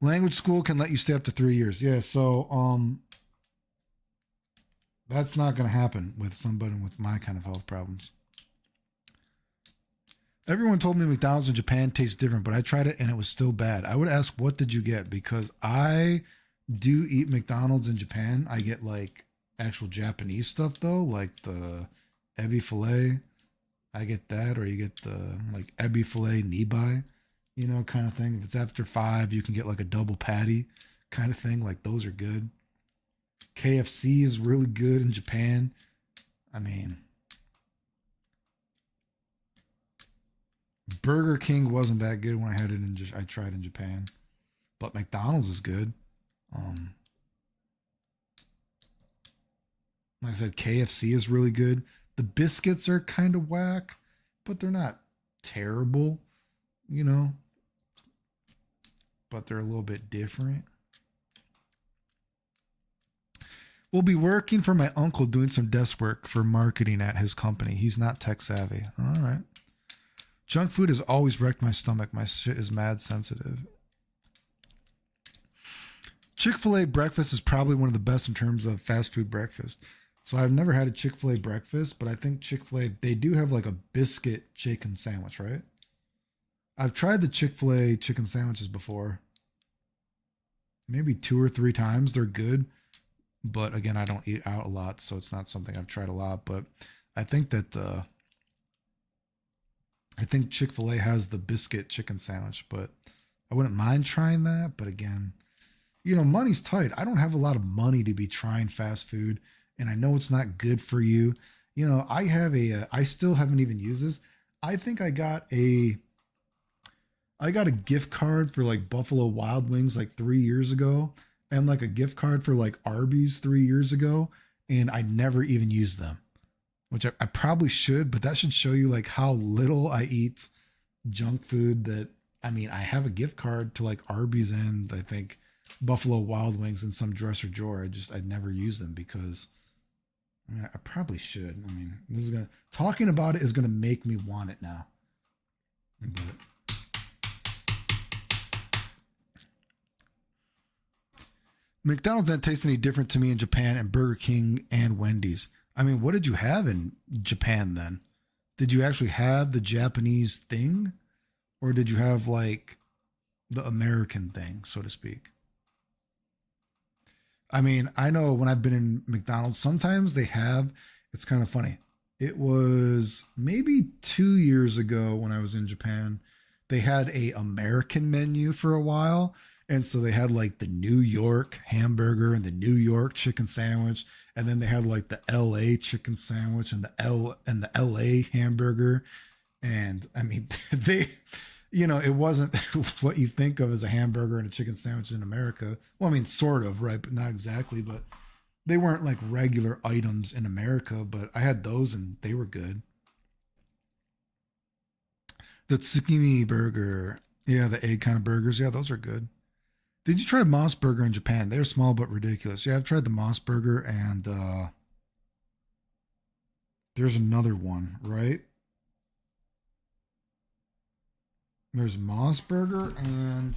Language school can let you stay up to 3 years. Yeah, so that's not going to happen with somebody with my kind of health problems. Everyone told me McDonald's in Japan tastes different, but I tried it and it was still bad. I would ask, what did you get? Because I do eat McDonald's in Japan. I get like actual Japanese stuff though, like the ebi filet. I get that, or you get the like ebi filet nibai, you know, kind of thing. If it's after 5, you can get like a double patty kind of thing. Like those are good. KFC is really good in Japan. I mean, Burger King wasn't that good when I had it I tried in Japan, but McDonald's is good. Like I said, KFC is really good. The biscuits are kind of whack, but they're not terrible, you know, but they're a little bit different. We'll be working for my uncle doing some desk work for marketing at his company. He's not tech savvy. All right. Junk food has always wrecked my stomach. My shit is mad sensitive. Chick-fil-A breakfast is probably one of the best in terms of fast food breakfast. So I've never had a Chick-fil-A breakfast, but I think Chick-fil-A, they do have like a biscuit chicken sandwich, right? I've tried the Chick-fil-A chicken sandwiches before. Maybe 2 or 3 times. They're good. But again, I don't eat out a lot, so it's not something I've tried a lot. But I think that I think Chick-fil-A has the biscuit chicken sandwich, but I wouldn't mind trying that. But again, money's tight. I don't have a lot of money to be trying fast food, and I know it's not good for you. I have I still haven't even used this. I think I got a gift card for like Buffalo Wild Wings like 3 years ago, and like a gift card for like Arby's 3 years ago, and I never even used them, which I probably should, but that should show you like how little I eat junk food. That I mean, I have a gift card to like Arby's and I think Buffalo Wild Wings in some dresser drawer. I never use them because I probably should. I mean, this is gonna talking about it is gonna make me want it now. But McDonald's didn't taste any different to me in Japan, and Burger King and Wendy's. I mean, what did you have in Japan then? Did you actually have the Japanese thing? Or did you have like the American thing, so to speak? I mean, I know when I've been in McDonald's, sometimes they have, it's kind of funny. It was maybe 2 years ago when I was in Japan. They had a American menu for a while. And so they had like the New York hamburger and the New York chicken sandwich. And then they had like the LA chicken sandwich and the LA hamburger. And I mean, it wasn't what you think of as a hamburger and a chicken sandwich in America. Well, I mean, sort of, right? But not exactly. But they weren't like regular items in America. But I had those and they were good. The tsukimi burger. Yeah, the egg kind of burgers. Yeah, those are good. Did you try Moss Burger in Japan? They're small but ridiculous. Yeah, I've tried the Moss Burger, and there's another one, right? There's Moss Burger, and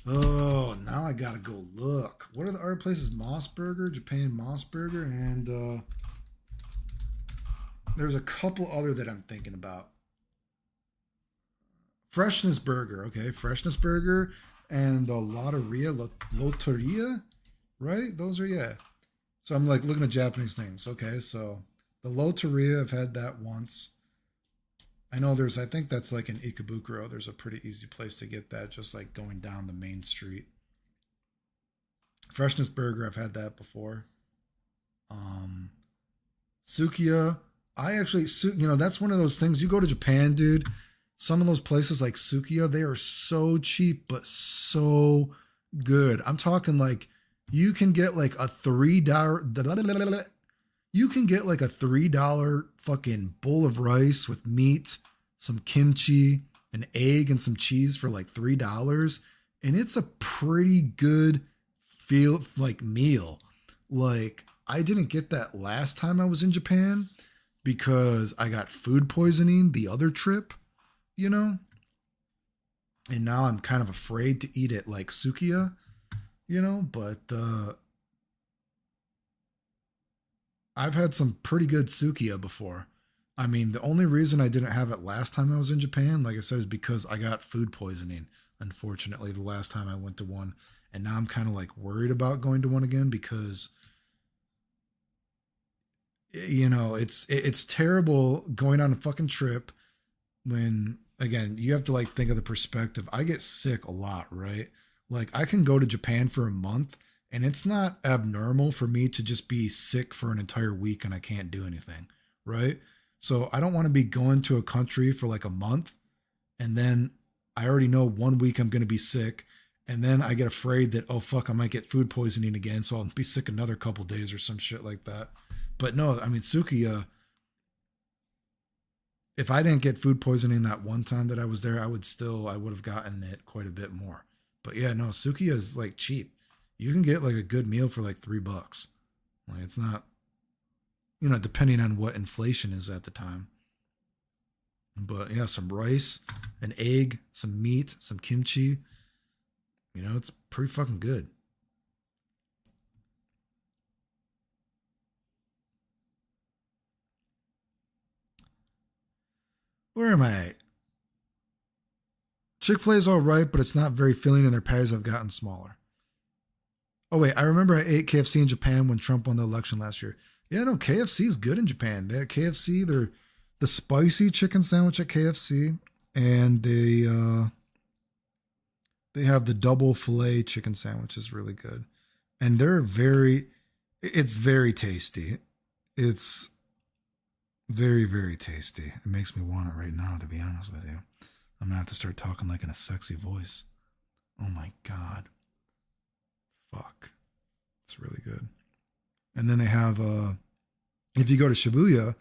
oh, now I gotta go look. What are the other places? Moss Burger, Japan Moss Burger, and there's a couple other that I'm thinking about. Freshness Burger, okay, Freshness Burger. And the Loteria, right? Those are, yeah. So I'm like looking at Japanese things. Okay, so the Loteria, I've had that once. I think that's like in Ikebukuro. There's a pretty easy place to get that, just like going down the main street. Freshness Burger, I've had that before. Um, Sukiya, that's one of those things. You go to Japan, dude. Some of those places like Sukiya, they are so cheap, but so good. I'm talking like you can get like a $3, you can get like a $3 fucking bowl of rice with meat, some kimchi, an egg, and some cheese for like $3. And it's a pretty good meal. Like, I didn't get that last time I was in Japan because I got food poisoning the other trip. And now I'm kind of afraid to eat it like Sukiya, but I've had some pretty good Sukiya before. I mean, the only reason I didn't have it last time I was in Japan, like I said, is because I got food poisoning, unfortunately, the last time I went to one. And now I'm kind of like worried about going to one again because it's terrible going on a fucking trip when, again, you have to like think of the perspective. I get sick a lot, right? Like, I can go to Japan for a month and it's not abnormal for me to just be sick for an entire week and I can't do anything, right? So I don't want to be going to a country for like a month and then I already know 1 week I'm going to be sick, and then I get afraid that, oh fuck, I might get food poisoning again, so I'll be sick another couple days or some shit like that. But no, I mean, Sukiya, if I didn't get food poisoning that one time that I was there, I would have gotten it quite a bit more. But yeah, no, Sukiya is like cheap. You can get like a good meal for like $3. Like, it's not, depending on what inflation is at the time. But yeah, some rice, an egg, some meat, some kimchi. It's pretty fucking good. Where am I? Chick-fil-A is all right, but it's not very filling and their patties have gotten smaller. Oh, wait. I remember I ate KFC in Japan when Trump won the election last year. Yeah, no, KFC is good in Japan. They have KFC, they're the spicy chicken sandwich at KFC, and they have the double filet chicken sandwich is really good. And it's very tasty. It's very, very tasty. It makes me want it right now, to be honest with you. I'm gonna have to start talking like in a sexy voice. Oh my God. Fuck. It's really good. And then they have if you go to Shibuya,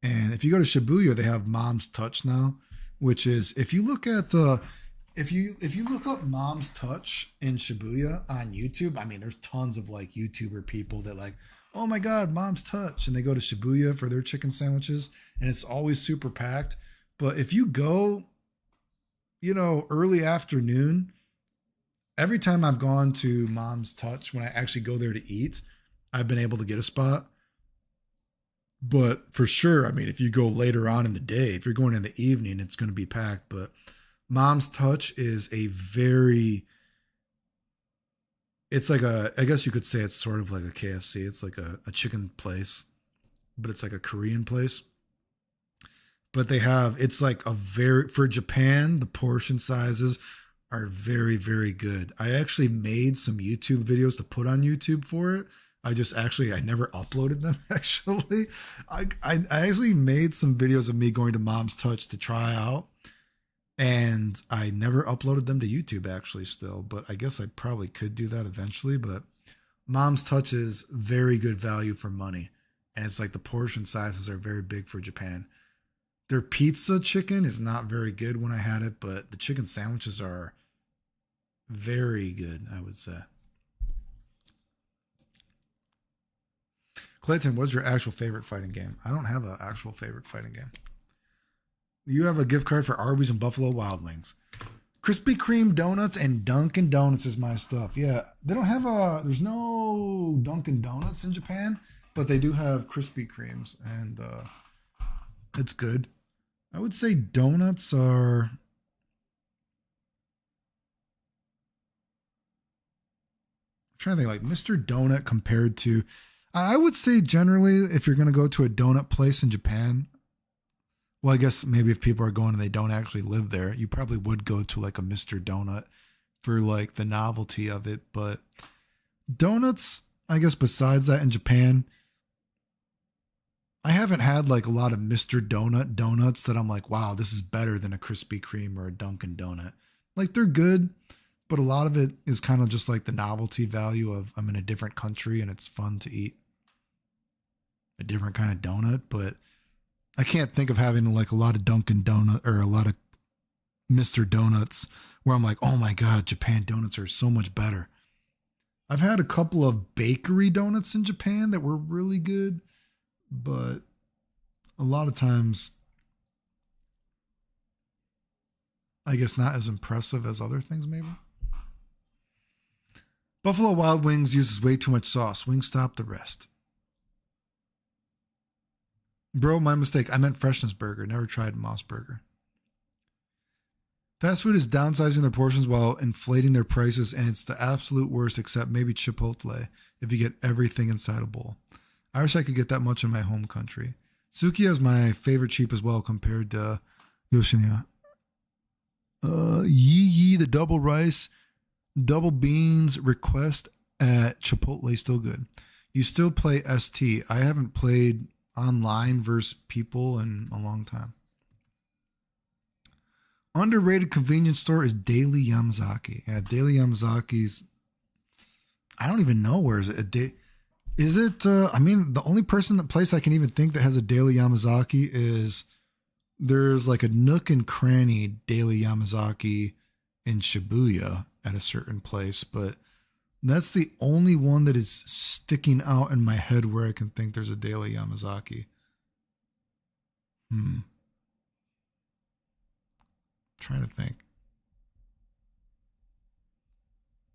they have Mom's Touch now, which is if you look at if you look up Mom's Touch in Shibuya on YouTube, I mean there's tons of like YouTuber people that like, oh my God, Mom's Touch, and they go to Shibuya for their chicken sandwiches, and it's always super packed. But if you go, early afternoon, every time I've gone to Mom's Touch, when I actually go there to eat, I've been able to get a spot. But for sure, I mean, if you go later on in the day, if you're going in the evening, it's going to be packed. But Mom's Touch is it's like I guess you could say it's sort of like a KFC. It's like a chicken place, but it's like a Korean place. But it's like for Japan, the portion sizes are very, very good. I actually made some YouTube videos to put on YouTube for it. I never uploaded them actually. I actually made some videos of me going to Mom's Touch to try out, and I never uploaded them to YouTube actually still, but I guess I probably could do that eventually. But Mom's Touch is very good value for money, and it's like the portion sizes are very big for Japan. Their pizza chicken is not very good when I had it, but the chicken sandwiches are very good, I would say. Clayton, what's your actual favorite fighting game? I don't have an actual favorite fighting game. You have a gift card for Arby's and Buffalo Wild Wings. Krispy Kreme donuts and Dunkin' Donuts is my stuff. Yeah, they don't have there's no Dunkin' Donuts in Japan, but they do have Krispy Kremes, and it's good. I would say donuts are... I'm trying to think, like Mr. Donut compared to... I would say generally, if you're going to go to a donut place in Japan, well, I guess maybe if people are going and they don't actually live there, you probably would go to like a Mr. Donut for like the novelty of it. But donuts, I guess besides that in Japan, I haven't had like a lot of Mr. Donut donuts that I'm like, wow, this is better than a Krispy Kreme or a Dunkin' Donut. Like they're good, but a lot of it is kind of just like the novelty value of I'm in a different country and it's fun to eat a different kind of donut. But I can't think of having like a lot of Dunkin' Donut or a lot of Mr. Donuts where I'm like, oh my God, Japan donuts are so much better. I've had a couple of bakery donuts in Japan that were really good, but a lot of times, I guess not as impressive as other things maybe. Buffalo Wild Wings uses way too much sauce. Wingstop the rest. Bro, my mistake. I meant Freshness Burger. Never tried Moss Burger. Fast food is downsizing their portions while inflating their prices, and it's the absolute worst except maybe Chipotle if you get everything inside a bowl. I wish I could get that much in my home country. Sukiya is my favorite cheap as well compared to Yoshinoya. Yee the double rice, double beans request at Chipotle still good. You still play ST. I haven't played online versus people in a long time. Underrated convenience store is Daily Yamazaki. Yeah, Daily Yamazaki's... I don't even know where is it. Is it... I mean, the only place I can even think that has a Daily Yamazaki is... There's like a nook and cranny Daily Yamazaki in Shibuya at a certain place, but that's the only one that is sticking out in my head where I can think there's a Daily Yamazaki. Trying to think.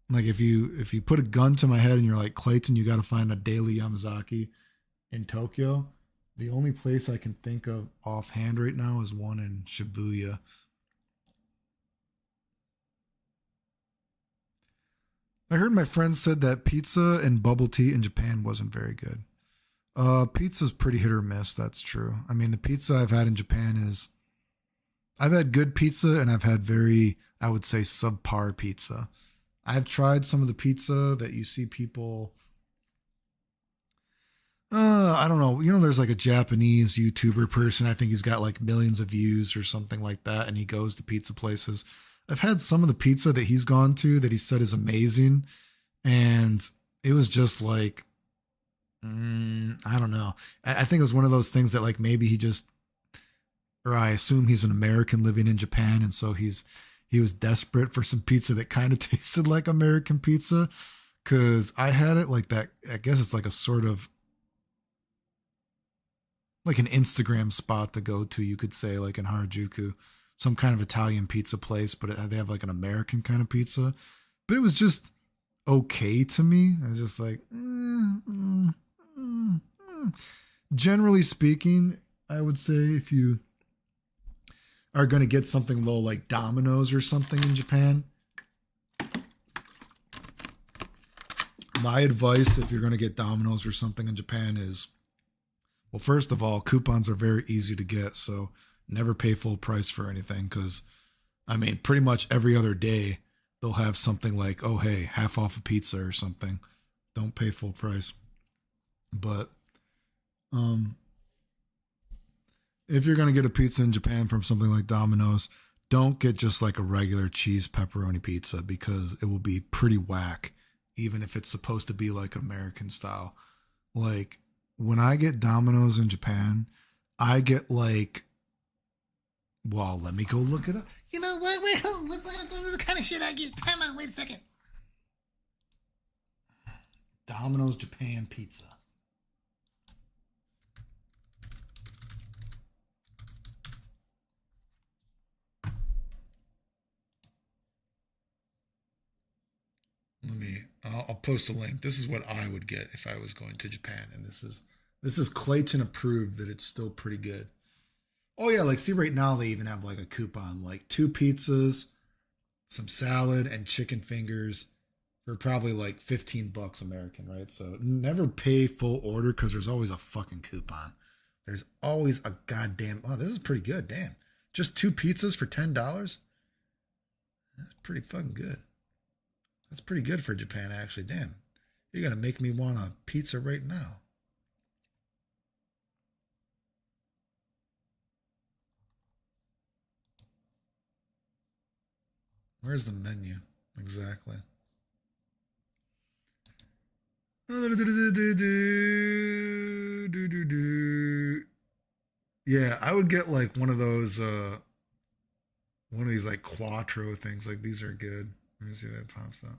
Like if you put a gun to my head and you're like, Clayton, you got to find a Daily Yamazaki in Tokyo, The only place I can think of offhand right now is one in Shibuya. I heard my friend said that pizza and bubble tea in Japan wasn't very good. Pizza's pretty hit or miss. That's true. I mean, the pizza I've had in Japan is I've had good pizza and I've had very, I would say, subpar pizza. I've tried some of the pizza that you see people. I don't know. You know, there's like a Japanese YouTuber person. I think he's got like millions of views or something like that, and he goes to pizza places. I've had some of the pizza that he's gone to that he said is amazing, and it was just like I don't know. I think it was one of those things that like maybe he just, or I assume he's an American living in Japan, and so he was desperate for some pizza that kind of tasted like American pizza. Cause I had it like that. I guess it's like a sort of like an Instagram spot to go to. You could say like in Harajuku, some kind of Italian pizza place, but they have like an American kind of pizza. But it was just okay to me. I was just like, generally speaking, I would say if you are going to get something low like Domino's or something in Japan, my advice if you're going to get Domino's or something in Japan is, well, first of all, coupons are very easy to get, so never pay full price for anything because, I mean, pretty much every other day they'll have something like, oh, hey, half off a pizza or something. Don't pay full price. But um, if you're going to get a pizza in Japan from something like Domino's, don't get just like a regular cheese pepperoni pizza because it will be pretty whack, even if it's supposed to be like American style. Like when I get Domino's in Japan, I get like, well, let me go look it up. You know what? Wait, let's look at this is the kind of shit I get. Time out. Wait a second. Domino's Japan pizza. I'll post a link. This is what I would get if I was going to Japan, and this is Clayton approved that it's still pretty good. Oh yeah, like see right now they even have like a coupon, like two pizzas, some salad, and chicken fingers for probably like $15 American, right? So never pay full order because there's always a fucking coupon. There's always a goddamn. Oh, this is pretty good. Damn, just two pizzas for $10. That's pretty fucking good. That's pretty good for Japan, actually. Damn, you're gonna make me want a pizza right now. Where's the menu? Exactly. Yeah, I would get like one of these like quattro things. Like these are good. Let me see if that pops up.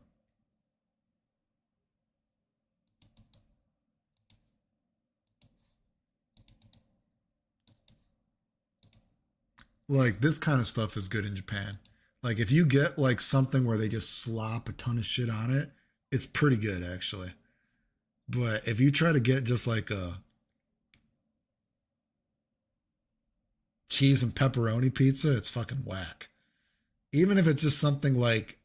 Like this kind of stuff is good in Japan. Like if you get like something where they just slop a ton of shit on it, it's pretty good actually. But if you try to get just like a cheese and pepperoni pizza, it's fucking whack. Even if it's just something like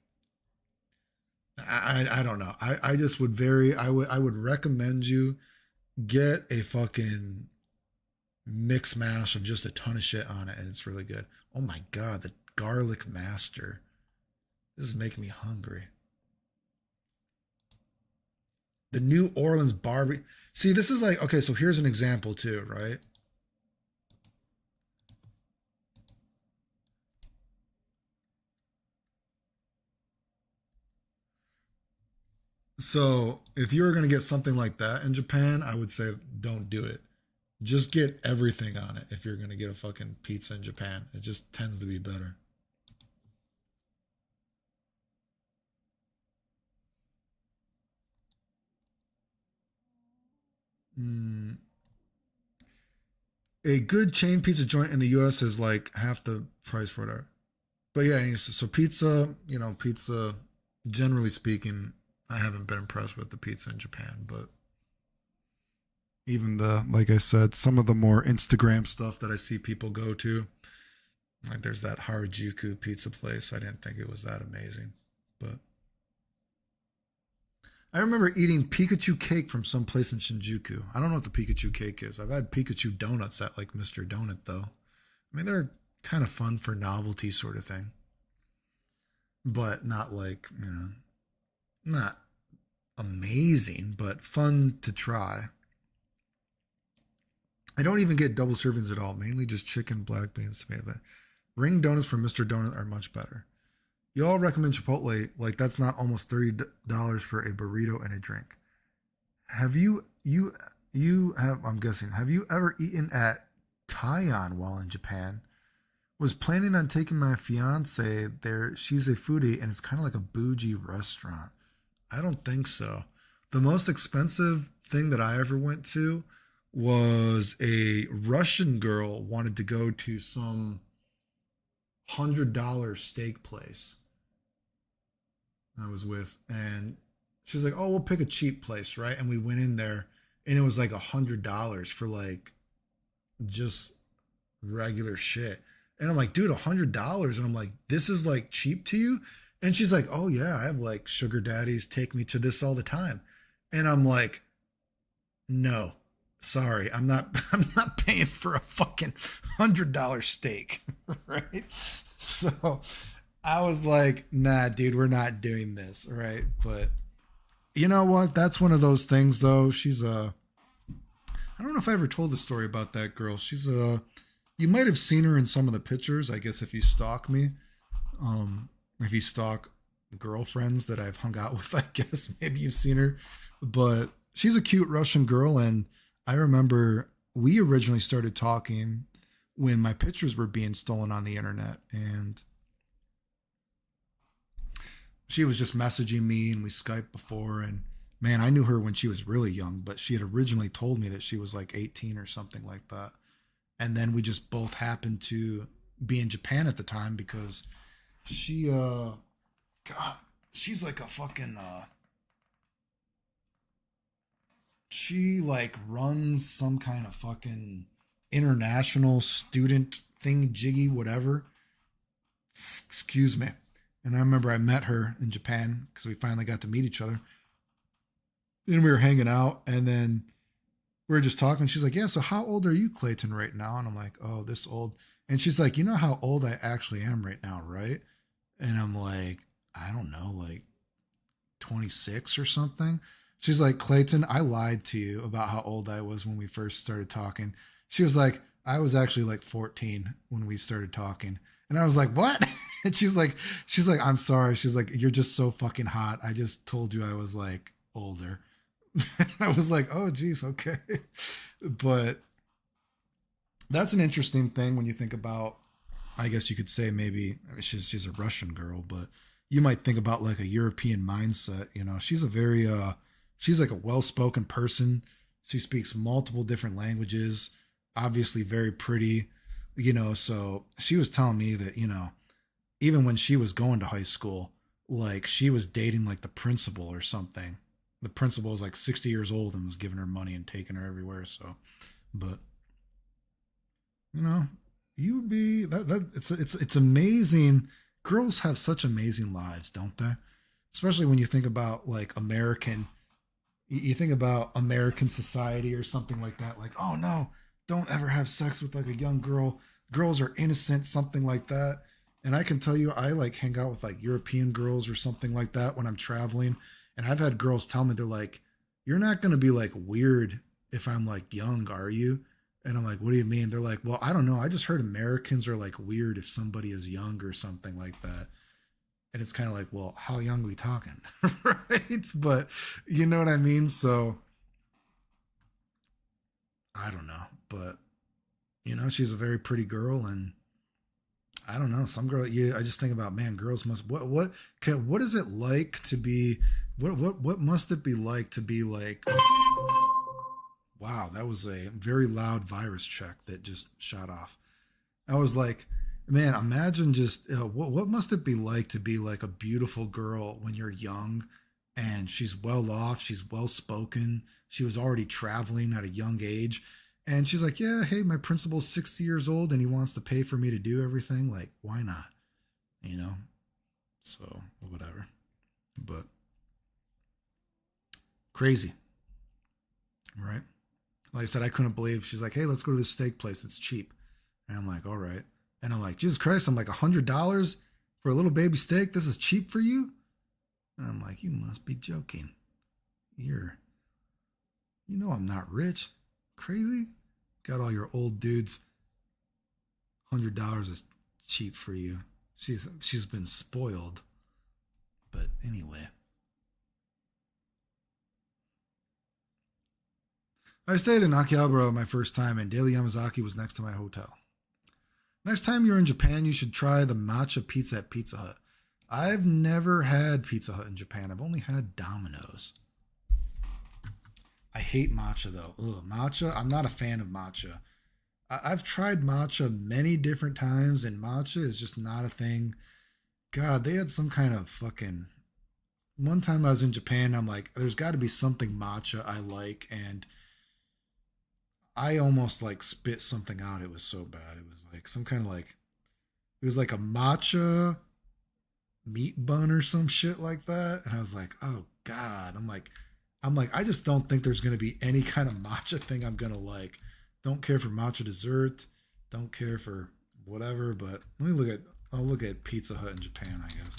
I don't know. I just would very I would recommend you get a fucking mix mash of just a ton of shit on it and it's really good. Oh my god, the garlic master. This is making me hungry. The New Orleans barbecue. See, this is like okay, so here's an example too, right? So if you were gonna get something like that in Japan, I would say don't do it. Just get everything on it if you're gonna get a fucking pizza in Japan. It just tends to be better. Mm, a good chain pizza joint in the U.S. is like half the price for it. But yeah, so pizza, pizza. Generally speaking, I haven't been impressed with the pizza in Japan, but Even like I said, some of the more Instagram stuff that I see people go to. Like there's that Harajuku pizza place. I didn't think it was that amazing. But I remember eating Pikachu cake from some place in Shinjuku. I don't know what the Pikachu cake is. I've had Pikachu donuts at like Mr. Donut though. I mean, they're kind of fun for novelty sort of thing. But not like, not amazing, but fun to try. I don't even get double servings at all, mainly just chicken, black beans, tomato. But ring donuts from Mr. Donut are much better. You all recommend Chipotle, like that's not almost $30 for a burrito and a drink. Have you have I'm guessing, have you ever eaten at Taiyan while in Japan? Was planning on taking my fiance there. She's a foodie and it's kind of like a bougie restaurant. I don't think so. The most expensive thing that I ever went to was a Russian girl wanted to go to some $100 steak place I was with, and she's like, "Oh, we'll pick a cheap place, right?" And we went in there, and it was like $100 for like just regular shit. And I'm like, "Dude, $100?" And I'm like, "This is like cheap to you?" And she's like, "Oh yeah, I have like sugar daddies take me to this all the time." And I'm like, "No, sorry, I'm not. I'm not paying for a fucking $100 steak, right?" So I was like, "Nah, dude, we're not doing this, right?" But you know what? That's one of those things, though. She's a. I don't know if I ever told the story about that girl. She's a. You might have seen her in some of the pictures. I guess if you stalk me, if you stalk girlfriends that I've hung out with, I guess maybe you've seen her. But she's a cute Russian girl, and I remember we originally started talking when my pictures were being stolen on the internet, and she was just messaging me, and we Skyped before, and man, I knew her when she was really young, but she had originally told me that she was like 18 or something like that. And then we just both happened to be in Japan at the time because she God, she's like a fucking she like runs some kind of fucking international student thing jiggy whatever. Excuse me. And I remember I met her in Japan because we finally got to meet each other. And we were hanging out, and then we were just talking. She's like, "Yeah, so how old are you, Clayton, right now?" And I'm like, "Oh, this old." And she's like, "You know how old I actually am right now, right?" And I'm like, "I don't know, like 26 or something." She's like, "Clayton, I lied to you about how old I was when we first started talking." She was like, "I was actually like 14 when we started talking." And I was like, "What?" And she's like, "I'm sorry." She's like, "You're just so fucking hot. I just told you I was like older." I was like, "Oh, geez, okay." But that's an interesting thing when you think about, I guess you could say maybe I mean, she's a Russian girl, but you might think about like a European mindset. You know, she's a very, she's like a well spoken person. She speaks multiple different languages, obviously very pretty, so she was telling me that, even when she was going to high school, like she was dating like the principal or something. The principal was like 60 years old and was giving her money and taking her everywhere. So, but you know, you would be it's amazing. Girls have such amazing lives, don't they? Especially when you think about like you think about American society or something like that. Like, oh no, don't ever have sex with like a young girl. Girls are innocent, something like that. And I can tell you, I like hang out with like European girls or something like that when I'm traveling. And I've had girls tell me, they're like, "You're not going to be like weird if I'm like young, are you?" And I'm like, "What do you mean?" They're like, "Well, I don't know. I just heard Americans are like weird if somebody is young or something like that." And it's kind of like, well, how young are we talking? Right? But you know what I mean? So I don't know. But, she's a very pretty girl. And I don't know. Some girl, I just think about, man, girls must, what is it like to be, what must it be like to be like, wow, that was a very loud virus check that just shot off. I was like, man, imagine just what must it be like to be like a beautiful girl when you're young and she's well off. She's well spoken. She was already traveling at a young age. And she's like, yeah, hey, my principal's 60 years old and he wants to pay for me to do everything. Like, why not? You know? So, whatever. But crazy. Right? Like I said, I couldn't believe. She's like, hey, let's go to this steak place. It's cheap. And I'm like, all right. And I'm like, Jesus Christ, I'm like, $100 for a little baby steak? This is cheap for you? And I'm like, you must be joking. You know I'm not rich. Crazy? Got all your old dudes. $100 is cheap for you. She's been spoiled. But anyway. I stayed in Akihabara my first time, and Daily Yamazaki was next to my hotel. Next time you're in Japan, you should try the matcha pizza at Pizza Hut. I've never had Pizza Hut in Japan. I've only had Domino's. I hate matcha though. Ugh, matcha, I'm not a fan of matcha. I've tried matcha many different times, and matcha is just not a thing. God, they had some kind of fucking. One time I was in Japan, I'm like, there's got to be something matcha I like, and I almost like spit something out. It was so bad. It was like some kind of like, it was like a matcha meat bun or some shit like that. And I was like, oh God. I'm like, I just don't think there's going to be any kind of matcha thing I'm going to like. Don't care for matcha dessert. Don't care for whatever. But I'll look at Pizza Hut in Japan, I guess.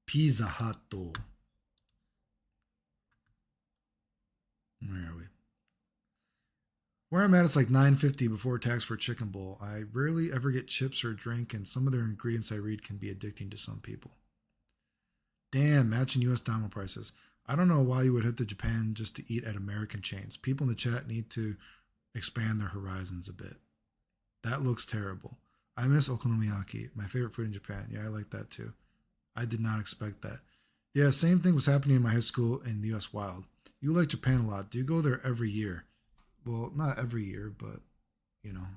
Pizza Hut. Where are we? Where I'm at, it's like $9.50 before tax for a chicken bowl. I rarely ever get chips or a drink, and some of their ingredients I read can be addicting to some people. Damn, matching U.S. Damo prices. I don't know why you would head to Japan just to eat at American chains. People in the chat need to expand their horizons a bit. That looks terrible. I miss okonomiyaki, my favorite food in Japan. Yeah, I like that too. I did not expect that. Yeah, same thing was happening in my high school in the U.S. Wild. You like Japan a lot. Do you go there every year? Well, not every year, but,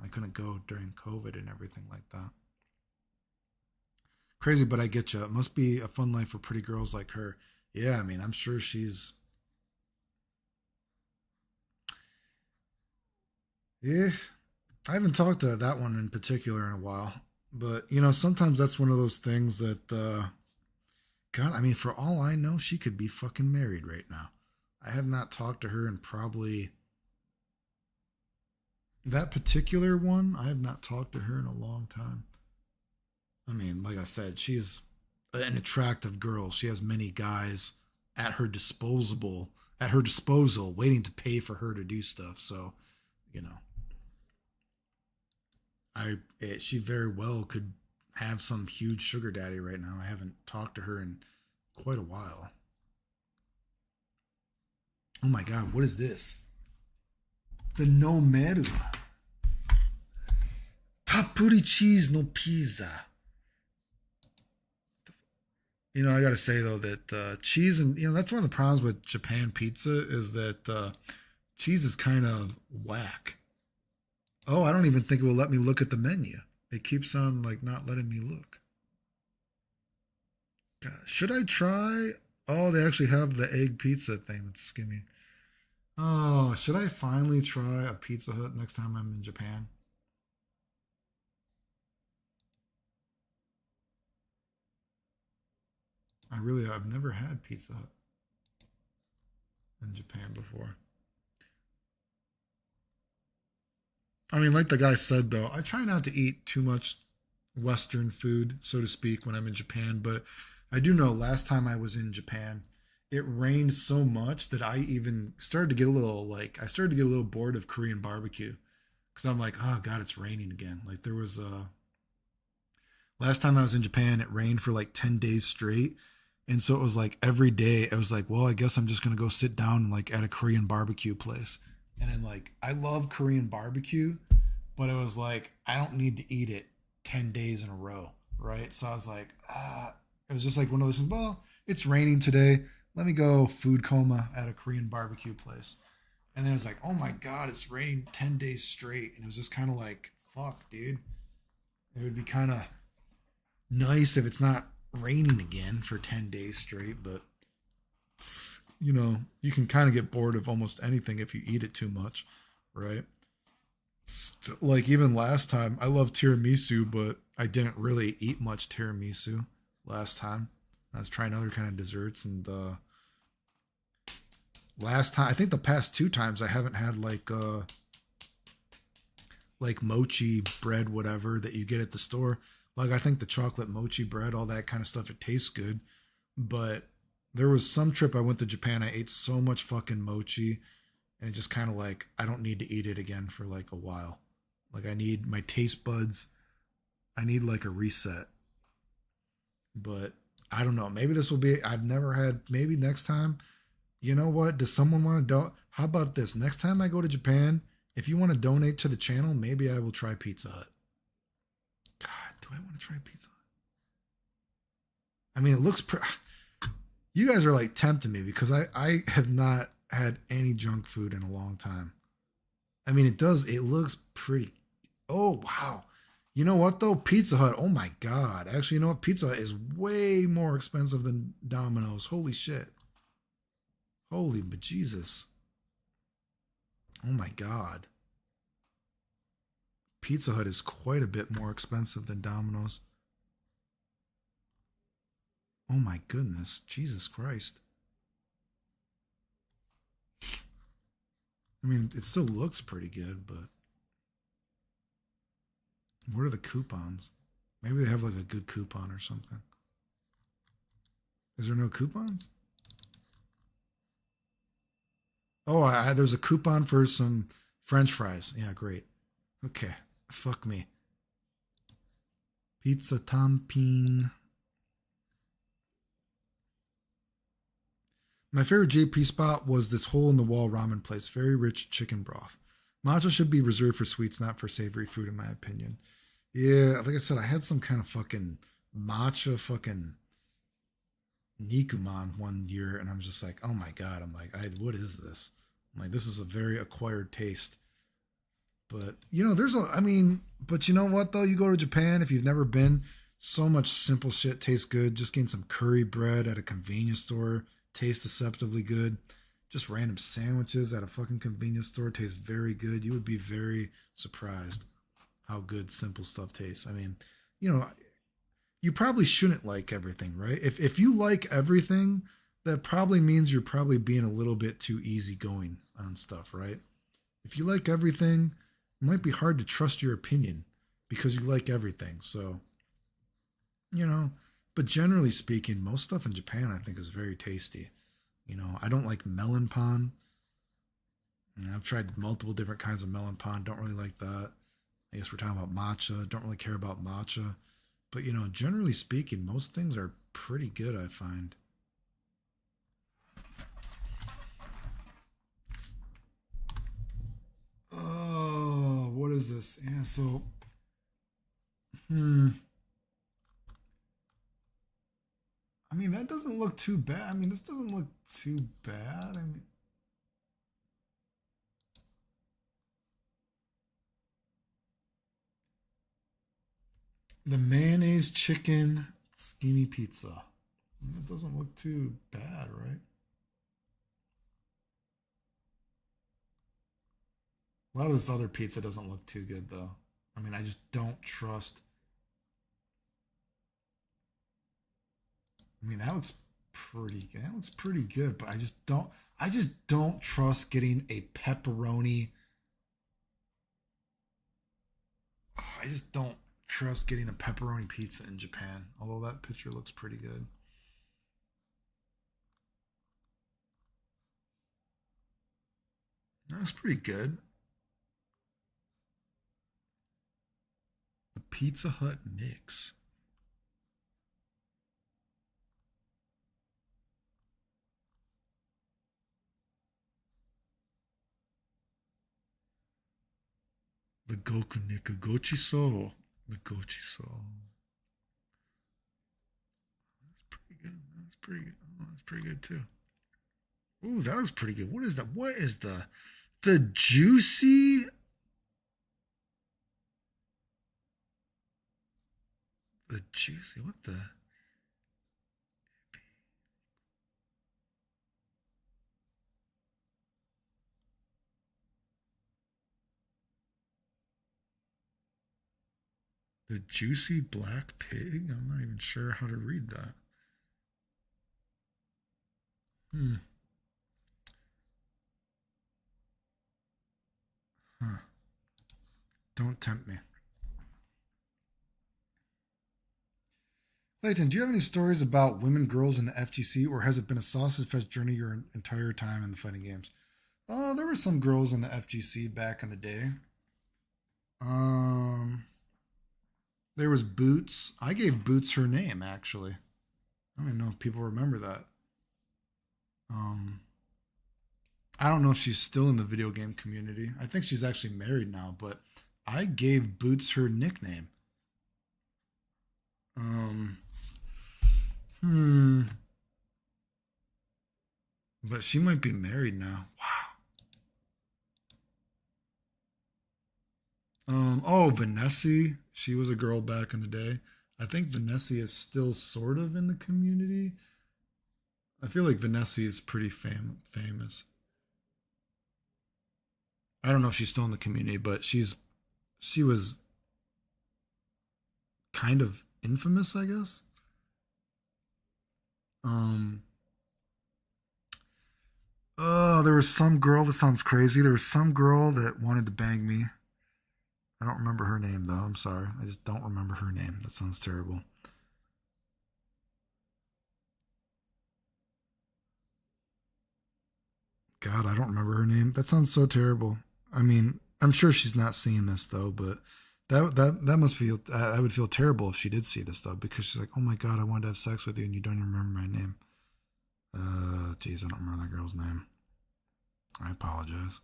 I couldn't go during COVID and everything like that. Crazy, but I get you. It must be a fun life for pretty girls like her. Yeah, I mean, I'm sure she's. Yeah, I haven't talked to that one in particular in a while. But, sometimes that's one of those things that, God, I mean, for all I know, she could be fucking married right now. I have not talked to her in probably. That particular one, I have not talked to her in a long time. I mean, like I said, she's an attractive girl. She has many guys at her disposal, waiting to pay for her to do stuff. So, she very well could have some huge sugar daddy right now. I haven't talked to her in quite a while. Oh my God, what is this? The Nomeru. Tapuri cheese no pizza. I gotta say though that cheese and that's one of the problems with Japan pizza is that cheese is kind of whack. Oh, I don't even think it will let me look at the menu. It keeps on like not letting me look. God, should I try? Oh, they actually have the egg pizza thing that's skinny. Oh, should I finally try a Pizza Hut next time I'm in Japan? I've never had Pizza Hut in Japan before. I mean, like the guy said though, I try not to eat too much Western food, so to speak, when I'm in Japan, but I do know last time I was in Japan, it rained so much that I even started to get a little bored of Korean barbecue because I'm like, oh God, it's raining again. Like there was last time I was in Japan, it rained for like 10 days straight. And so it was like every day I was like, well, I guess I'm just going to go sit down like at a Korean barbecue place. And then like, I love Korean barbecue, but it was like, I don't need to eat it 10 days in a row. Right. So I was like, it was just like one of those things, well, it's raining today. Let me go food coma at a Korean barbecue place. And then it was like, oh my God, it's raining 10 days straight. And it was just kind of like, fuck, dude. It would be kind of nice if it's not raining again for 10 days straight, but you know, you can kind of get bored of almost anything if you eat it too much, right? Like even last time, I love tiramisu, but I didn't really eat much tiramisu last time. I was trying other kind of desserts, and last time, I think the past two times, I haven't had like mochi bread, whatever that you get at the store. Like I think the chocolate mochi bread, all that kind of stuff, it tastes good. But there was some trip I went to Japan, I ate so much fucking mochi, and it just kind of like I don't need to eat it again for like a while. Like I need my taste buds. I need like a reset. But I don't know. Maybe this will be. I've never had. Maybe next time. You know what? Does someone want to do? How about this? Next time I go to Japan, if you want to donate to the channel, maybe I will try Pizza Hut. God, do I want to try Pizza Hut? I mean, it looks. You guys are like tempting me because I have not had any junk food in a long time. I mean, it does. It looks pretty. Oh wow. You know what though? Pizza Hut. Oh my god. Actually, you know what? Pizza Hut is way more expensive than Domino's. Holy shit. Holy bejesus. Oh my god. Pizza Hut is quite a bit more expensive than Domino's. Oh my goodness. Jesus Christ. I mean, it still looks pretty good, but what are the coupons? Maybe they have like a good coupon or something. Is there no coupons? Oh, there's a coupon for some French fries. Yeah, great. Okay, fuck me. Pizza topping. My favorite JP spot was this hole in the wall ramen place. Very rich chicken broth. Matcha should be reserved for sweets, not for savory food, in my opinion. Yeah, like I said, I had some kind of fucking matcha fucking Nikuman one year, and I'm just like, oh my god, I'm like, what is this? I'm like, this is a very acquired taste. But you know, I mean, but you know what though? You go to Japan if you've never been, so much simple shit tastes good. Just getting some curry bread at a convenience store tastes deceptively good. Just random sandwiches at a fucking convenience store taste very good. You would be very surprised how good simple stuff tastes. I mean, you know, you probably shouldn't like everything, right? If you like everything, that probably means you're probably being a little bit too easygoing on stuff, right? If you like everything, it might be hard to trust your opinion because you like everything. So, you know, but generally speaking, most stuff in Japan I think is very tasty. You know, I don't like melon pan. You know, I've tried multiple different kinds of melon pan. Don't really like that. I guess we're talking about matcha. Don't really care about matcha. But, you know, generally speaking, most things are pretty good, I find. Oh, what is this? Yeah, so, I mean, that doesn't look too bad. I mean, this doesn't look too bad. I mean, the mayonnaise chicken skinny pizza. It doesn't look too bad, right? A lot of this other pizza doesn't look too good, though. I mean, I just don't trust. I mean, that looks pretty. That looks pretty good, but I just don't. I just don't trust getting a pepperoni. I just don't trust getting a pepperoni pizza in Japan. Although that picture looks pretty good. That's pretty good. The Pizza Hut mix. The Goku Nika Gochi So. The Gochi So. That's pretty good. That's pretty good. Oh, that's pretty good too. Ooh, that was pretty good. What is that? What is the juicy? The juicy. What the? The juicy black pig? I'm not even sure how to read that. Hmm. Huh. Don't tempt me. Clayton, do you have any stories about women, girls in the FGC, or has it been a sausage fest journey your entire time in the fighting games? Oh, there were some girls in the FGC back in the day. Um, there was Boots. I gave Boots her name, actually. I don't even know if people remember that. Um, I don't know if she's still in the video game community. I think she's actually married now, but I gave Boots her nickname. Um, hmm. But she might be married now. Wow. Oh, Vanessa. She was a girl back in the day. I think Vanessa is still sort of in the community. I feel like Vanessa is pretty famous. I don't know if she's still in the community, but she was kind of infamous, I guess. Um, oh, there was some girl. That sounds crazy. There was some girl that wanted to bang me. I don't remember her name though. I'm sorry. I just don't remember her name. That sounds terrible. God, I don't remember her name. That sounds so terrible. I mean, I'm sure she's not seeing this though, but that must feel. I would feel terrible if she did see this though, because she's like, "Oh my God, I wanted to have sex with you, and you don't even remember my name." Geez, I don't remember that girl's name. I apologize.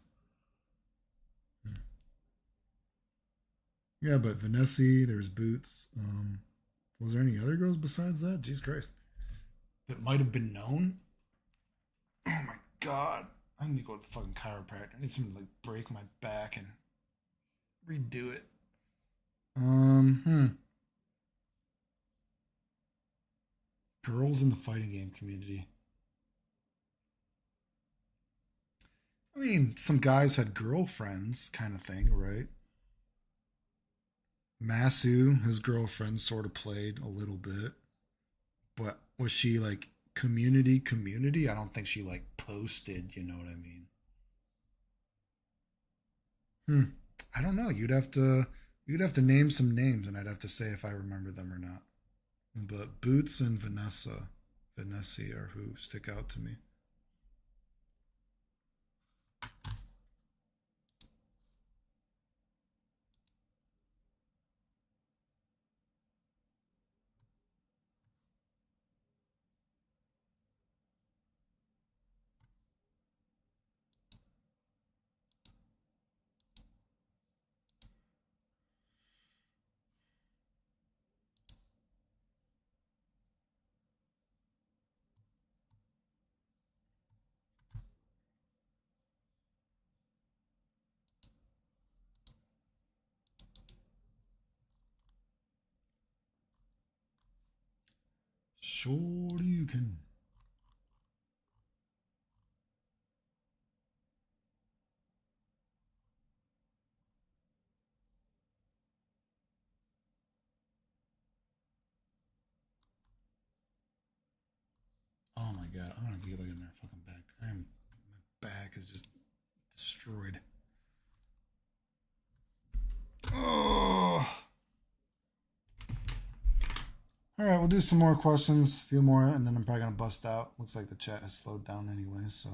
Yeah, but Vanessa, there's Boots. Was there any other girls besides that? Jesus Christ, that might have been known. Oh my God, I need to go to the fucking chiropractor. I need someone to like break my back and redo it. Hmm. Girls in the fighting game community. I mean, some guys had girlfriends, kind of thing, right? Masu, his girlfriend, sort of played a little bit, but was she like community? I don't think she like posted. You know what I mean? Hmm. I don't know. You'd have to name some names, and I'd have to say if I remember them or not. But Boots and Vanessa are who stick out to me. Sure you can. Oh my God, I'm gonna have to get looking at my fucking back. My back is just destroyed. Oh. All right, we'll do some more questions, a few more, and then I'm probably gonna bust out. Looks like the chat has slowed down anyway, so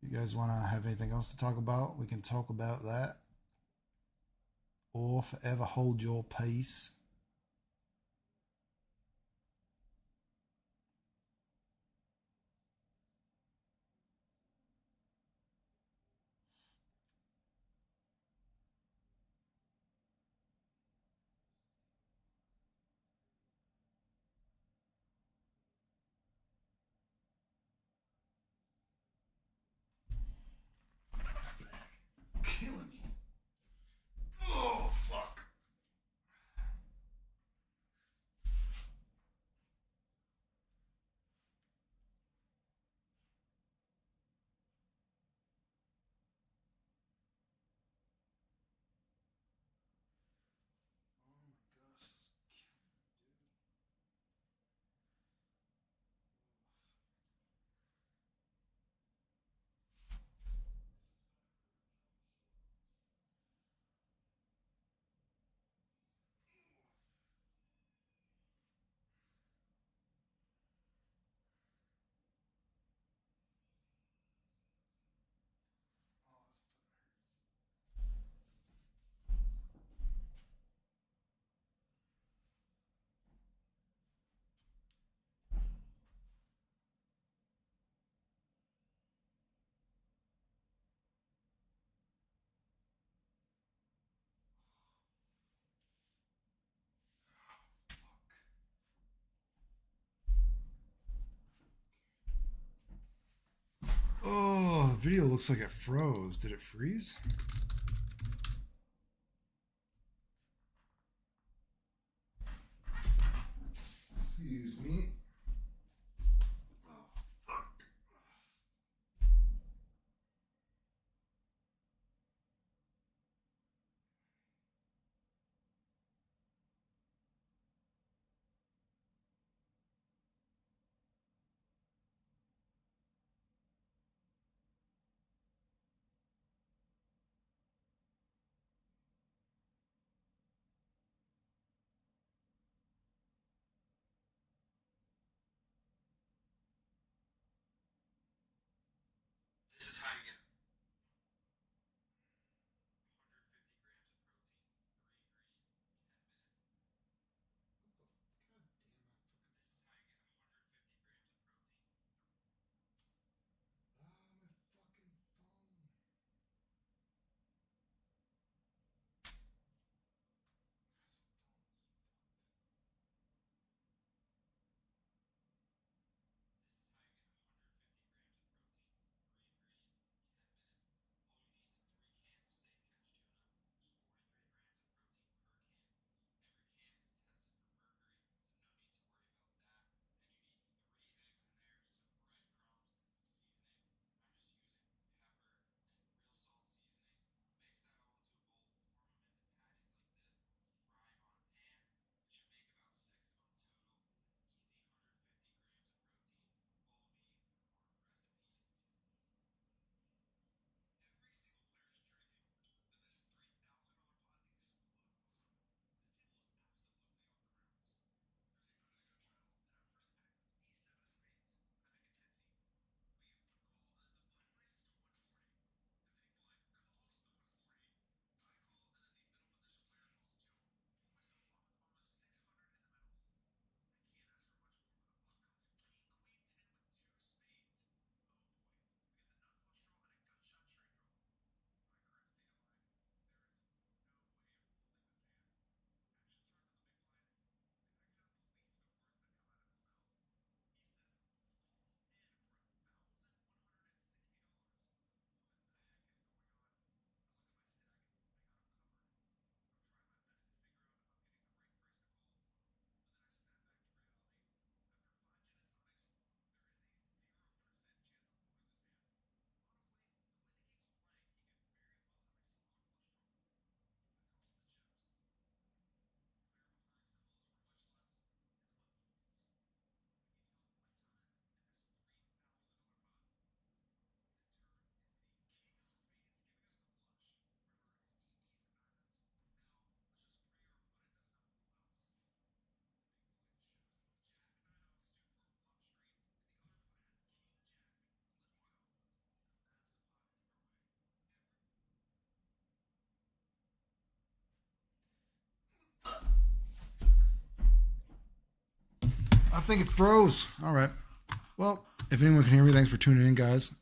you guys want to have anything else to talk about? We can talk about that, or forever hold your peace. Killing me. Oh fuck. video looks like it froze. Did it freeze? Excuse me. Oh, fuck. This is how you get 150 grams of protein, 3 greens, 10 minutes. God damn it. This is how you get 150 grams of protein. Ah, my fucking phone. This is how you get 150 grams of protein, 3 ingredients, 10 minutes. All you need is 3 cans of safe catch tuna. There's 43 grams of protein per can. Every can is tested for mercury, so no need to worry about that. And you need 3 eggs in there, some breadcrumbs, and some seasonings. I'm just using pepper and real salt seasoning. Mix that all into a bowl, form them into patties like this, fry them on a pan. It should make about 6 of them total. It's an easy 150 grams of protein. Follow me for more recipes. Every single player is drinking. Then this $3,000 pot explodes. This table is absolutely off the rails. There's a I gotta try them all. And I'm first act with A7 of spades. I make it 50. We call, and then the button raises to 140. And people like calls the 140. I call, and then the middle position player calls jump. I still flop with almost 600 in the middle. I can't ask for much more, but up comes King Queen 10 with 2 spades. Oh boy. I get the nut flush draw and a gut shot straight draw. My current state of mind, there is no way of folding this hand. Action starts on the big blind, and I cannot believe the words that come out of his mouth. He says, all in for $1,160. What the heck is going on? I look at my stack. I got him covered. I'm trying my best to figure out if I'm getting the right price to call, but then I snap back to reality. After 5 gin and tonics, there is a 0% chance I'm folding this hand. Honestly, the way the game's playing, he could very well have a smaller flush draw. I toss him the chips. Player behind calls for much less, and the button folds. I give y'all the playtime in this $3,000 pot. And in turn, it's the king of spades giving us the flush. River is the ace of diamonds. Now, let's just pray our opponent doesn't have a full house. The big blind shows Jack 9 offsuit for a flop straight, and the other opponent has King Jack. Let's go. And a massive pot heading our way. Every I think it froze. All right. Well, if anyone can hear me, thanks for tuning in, guys.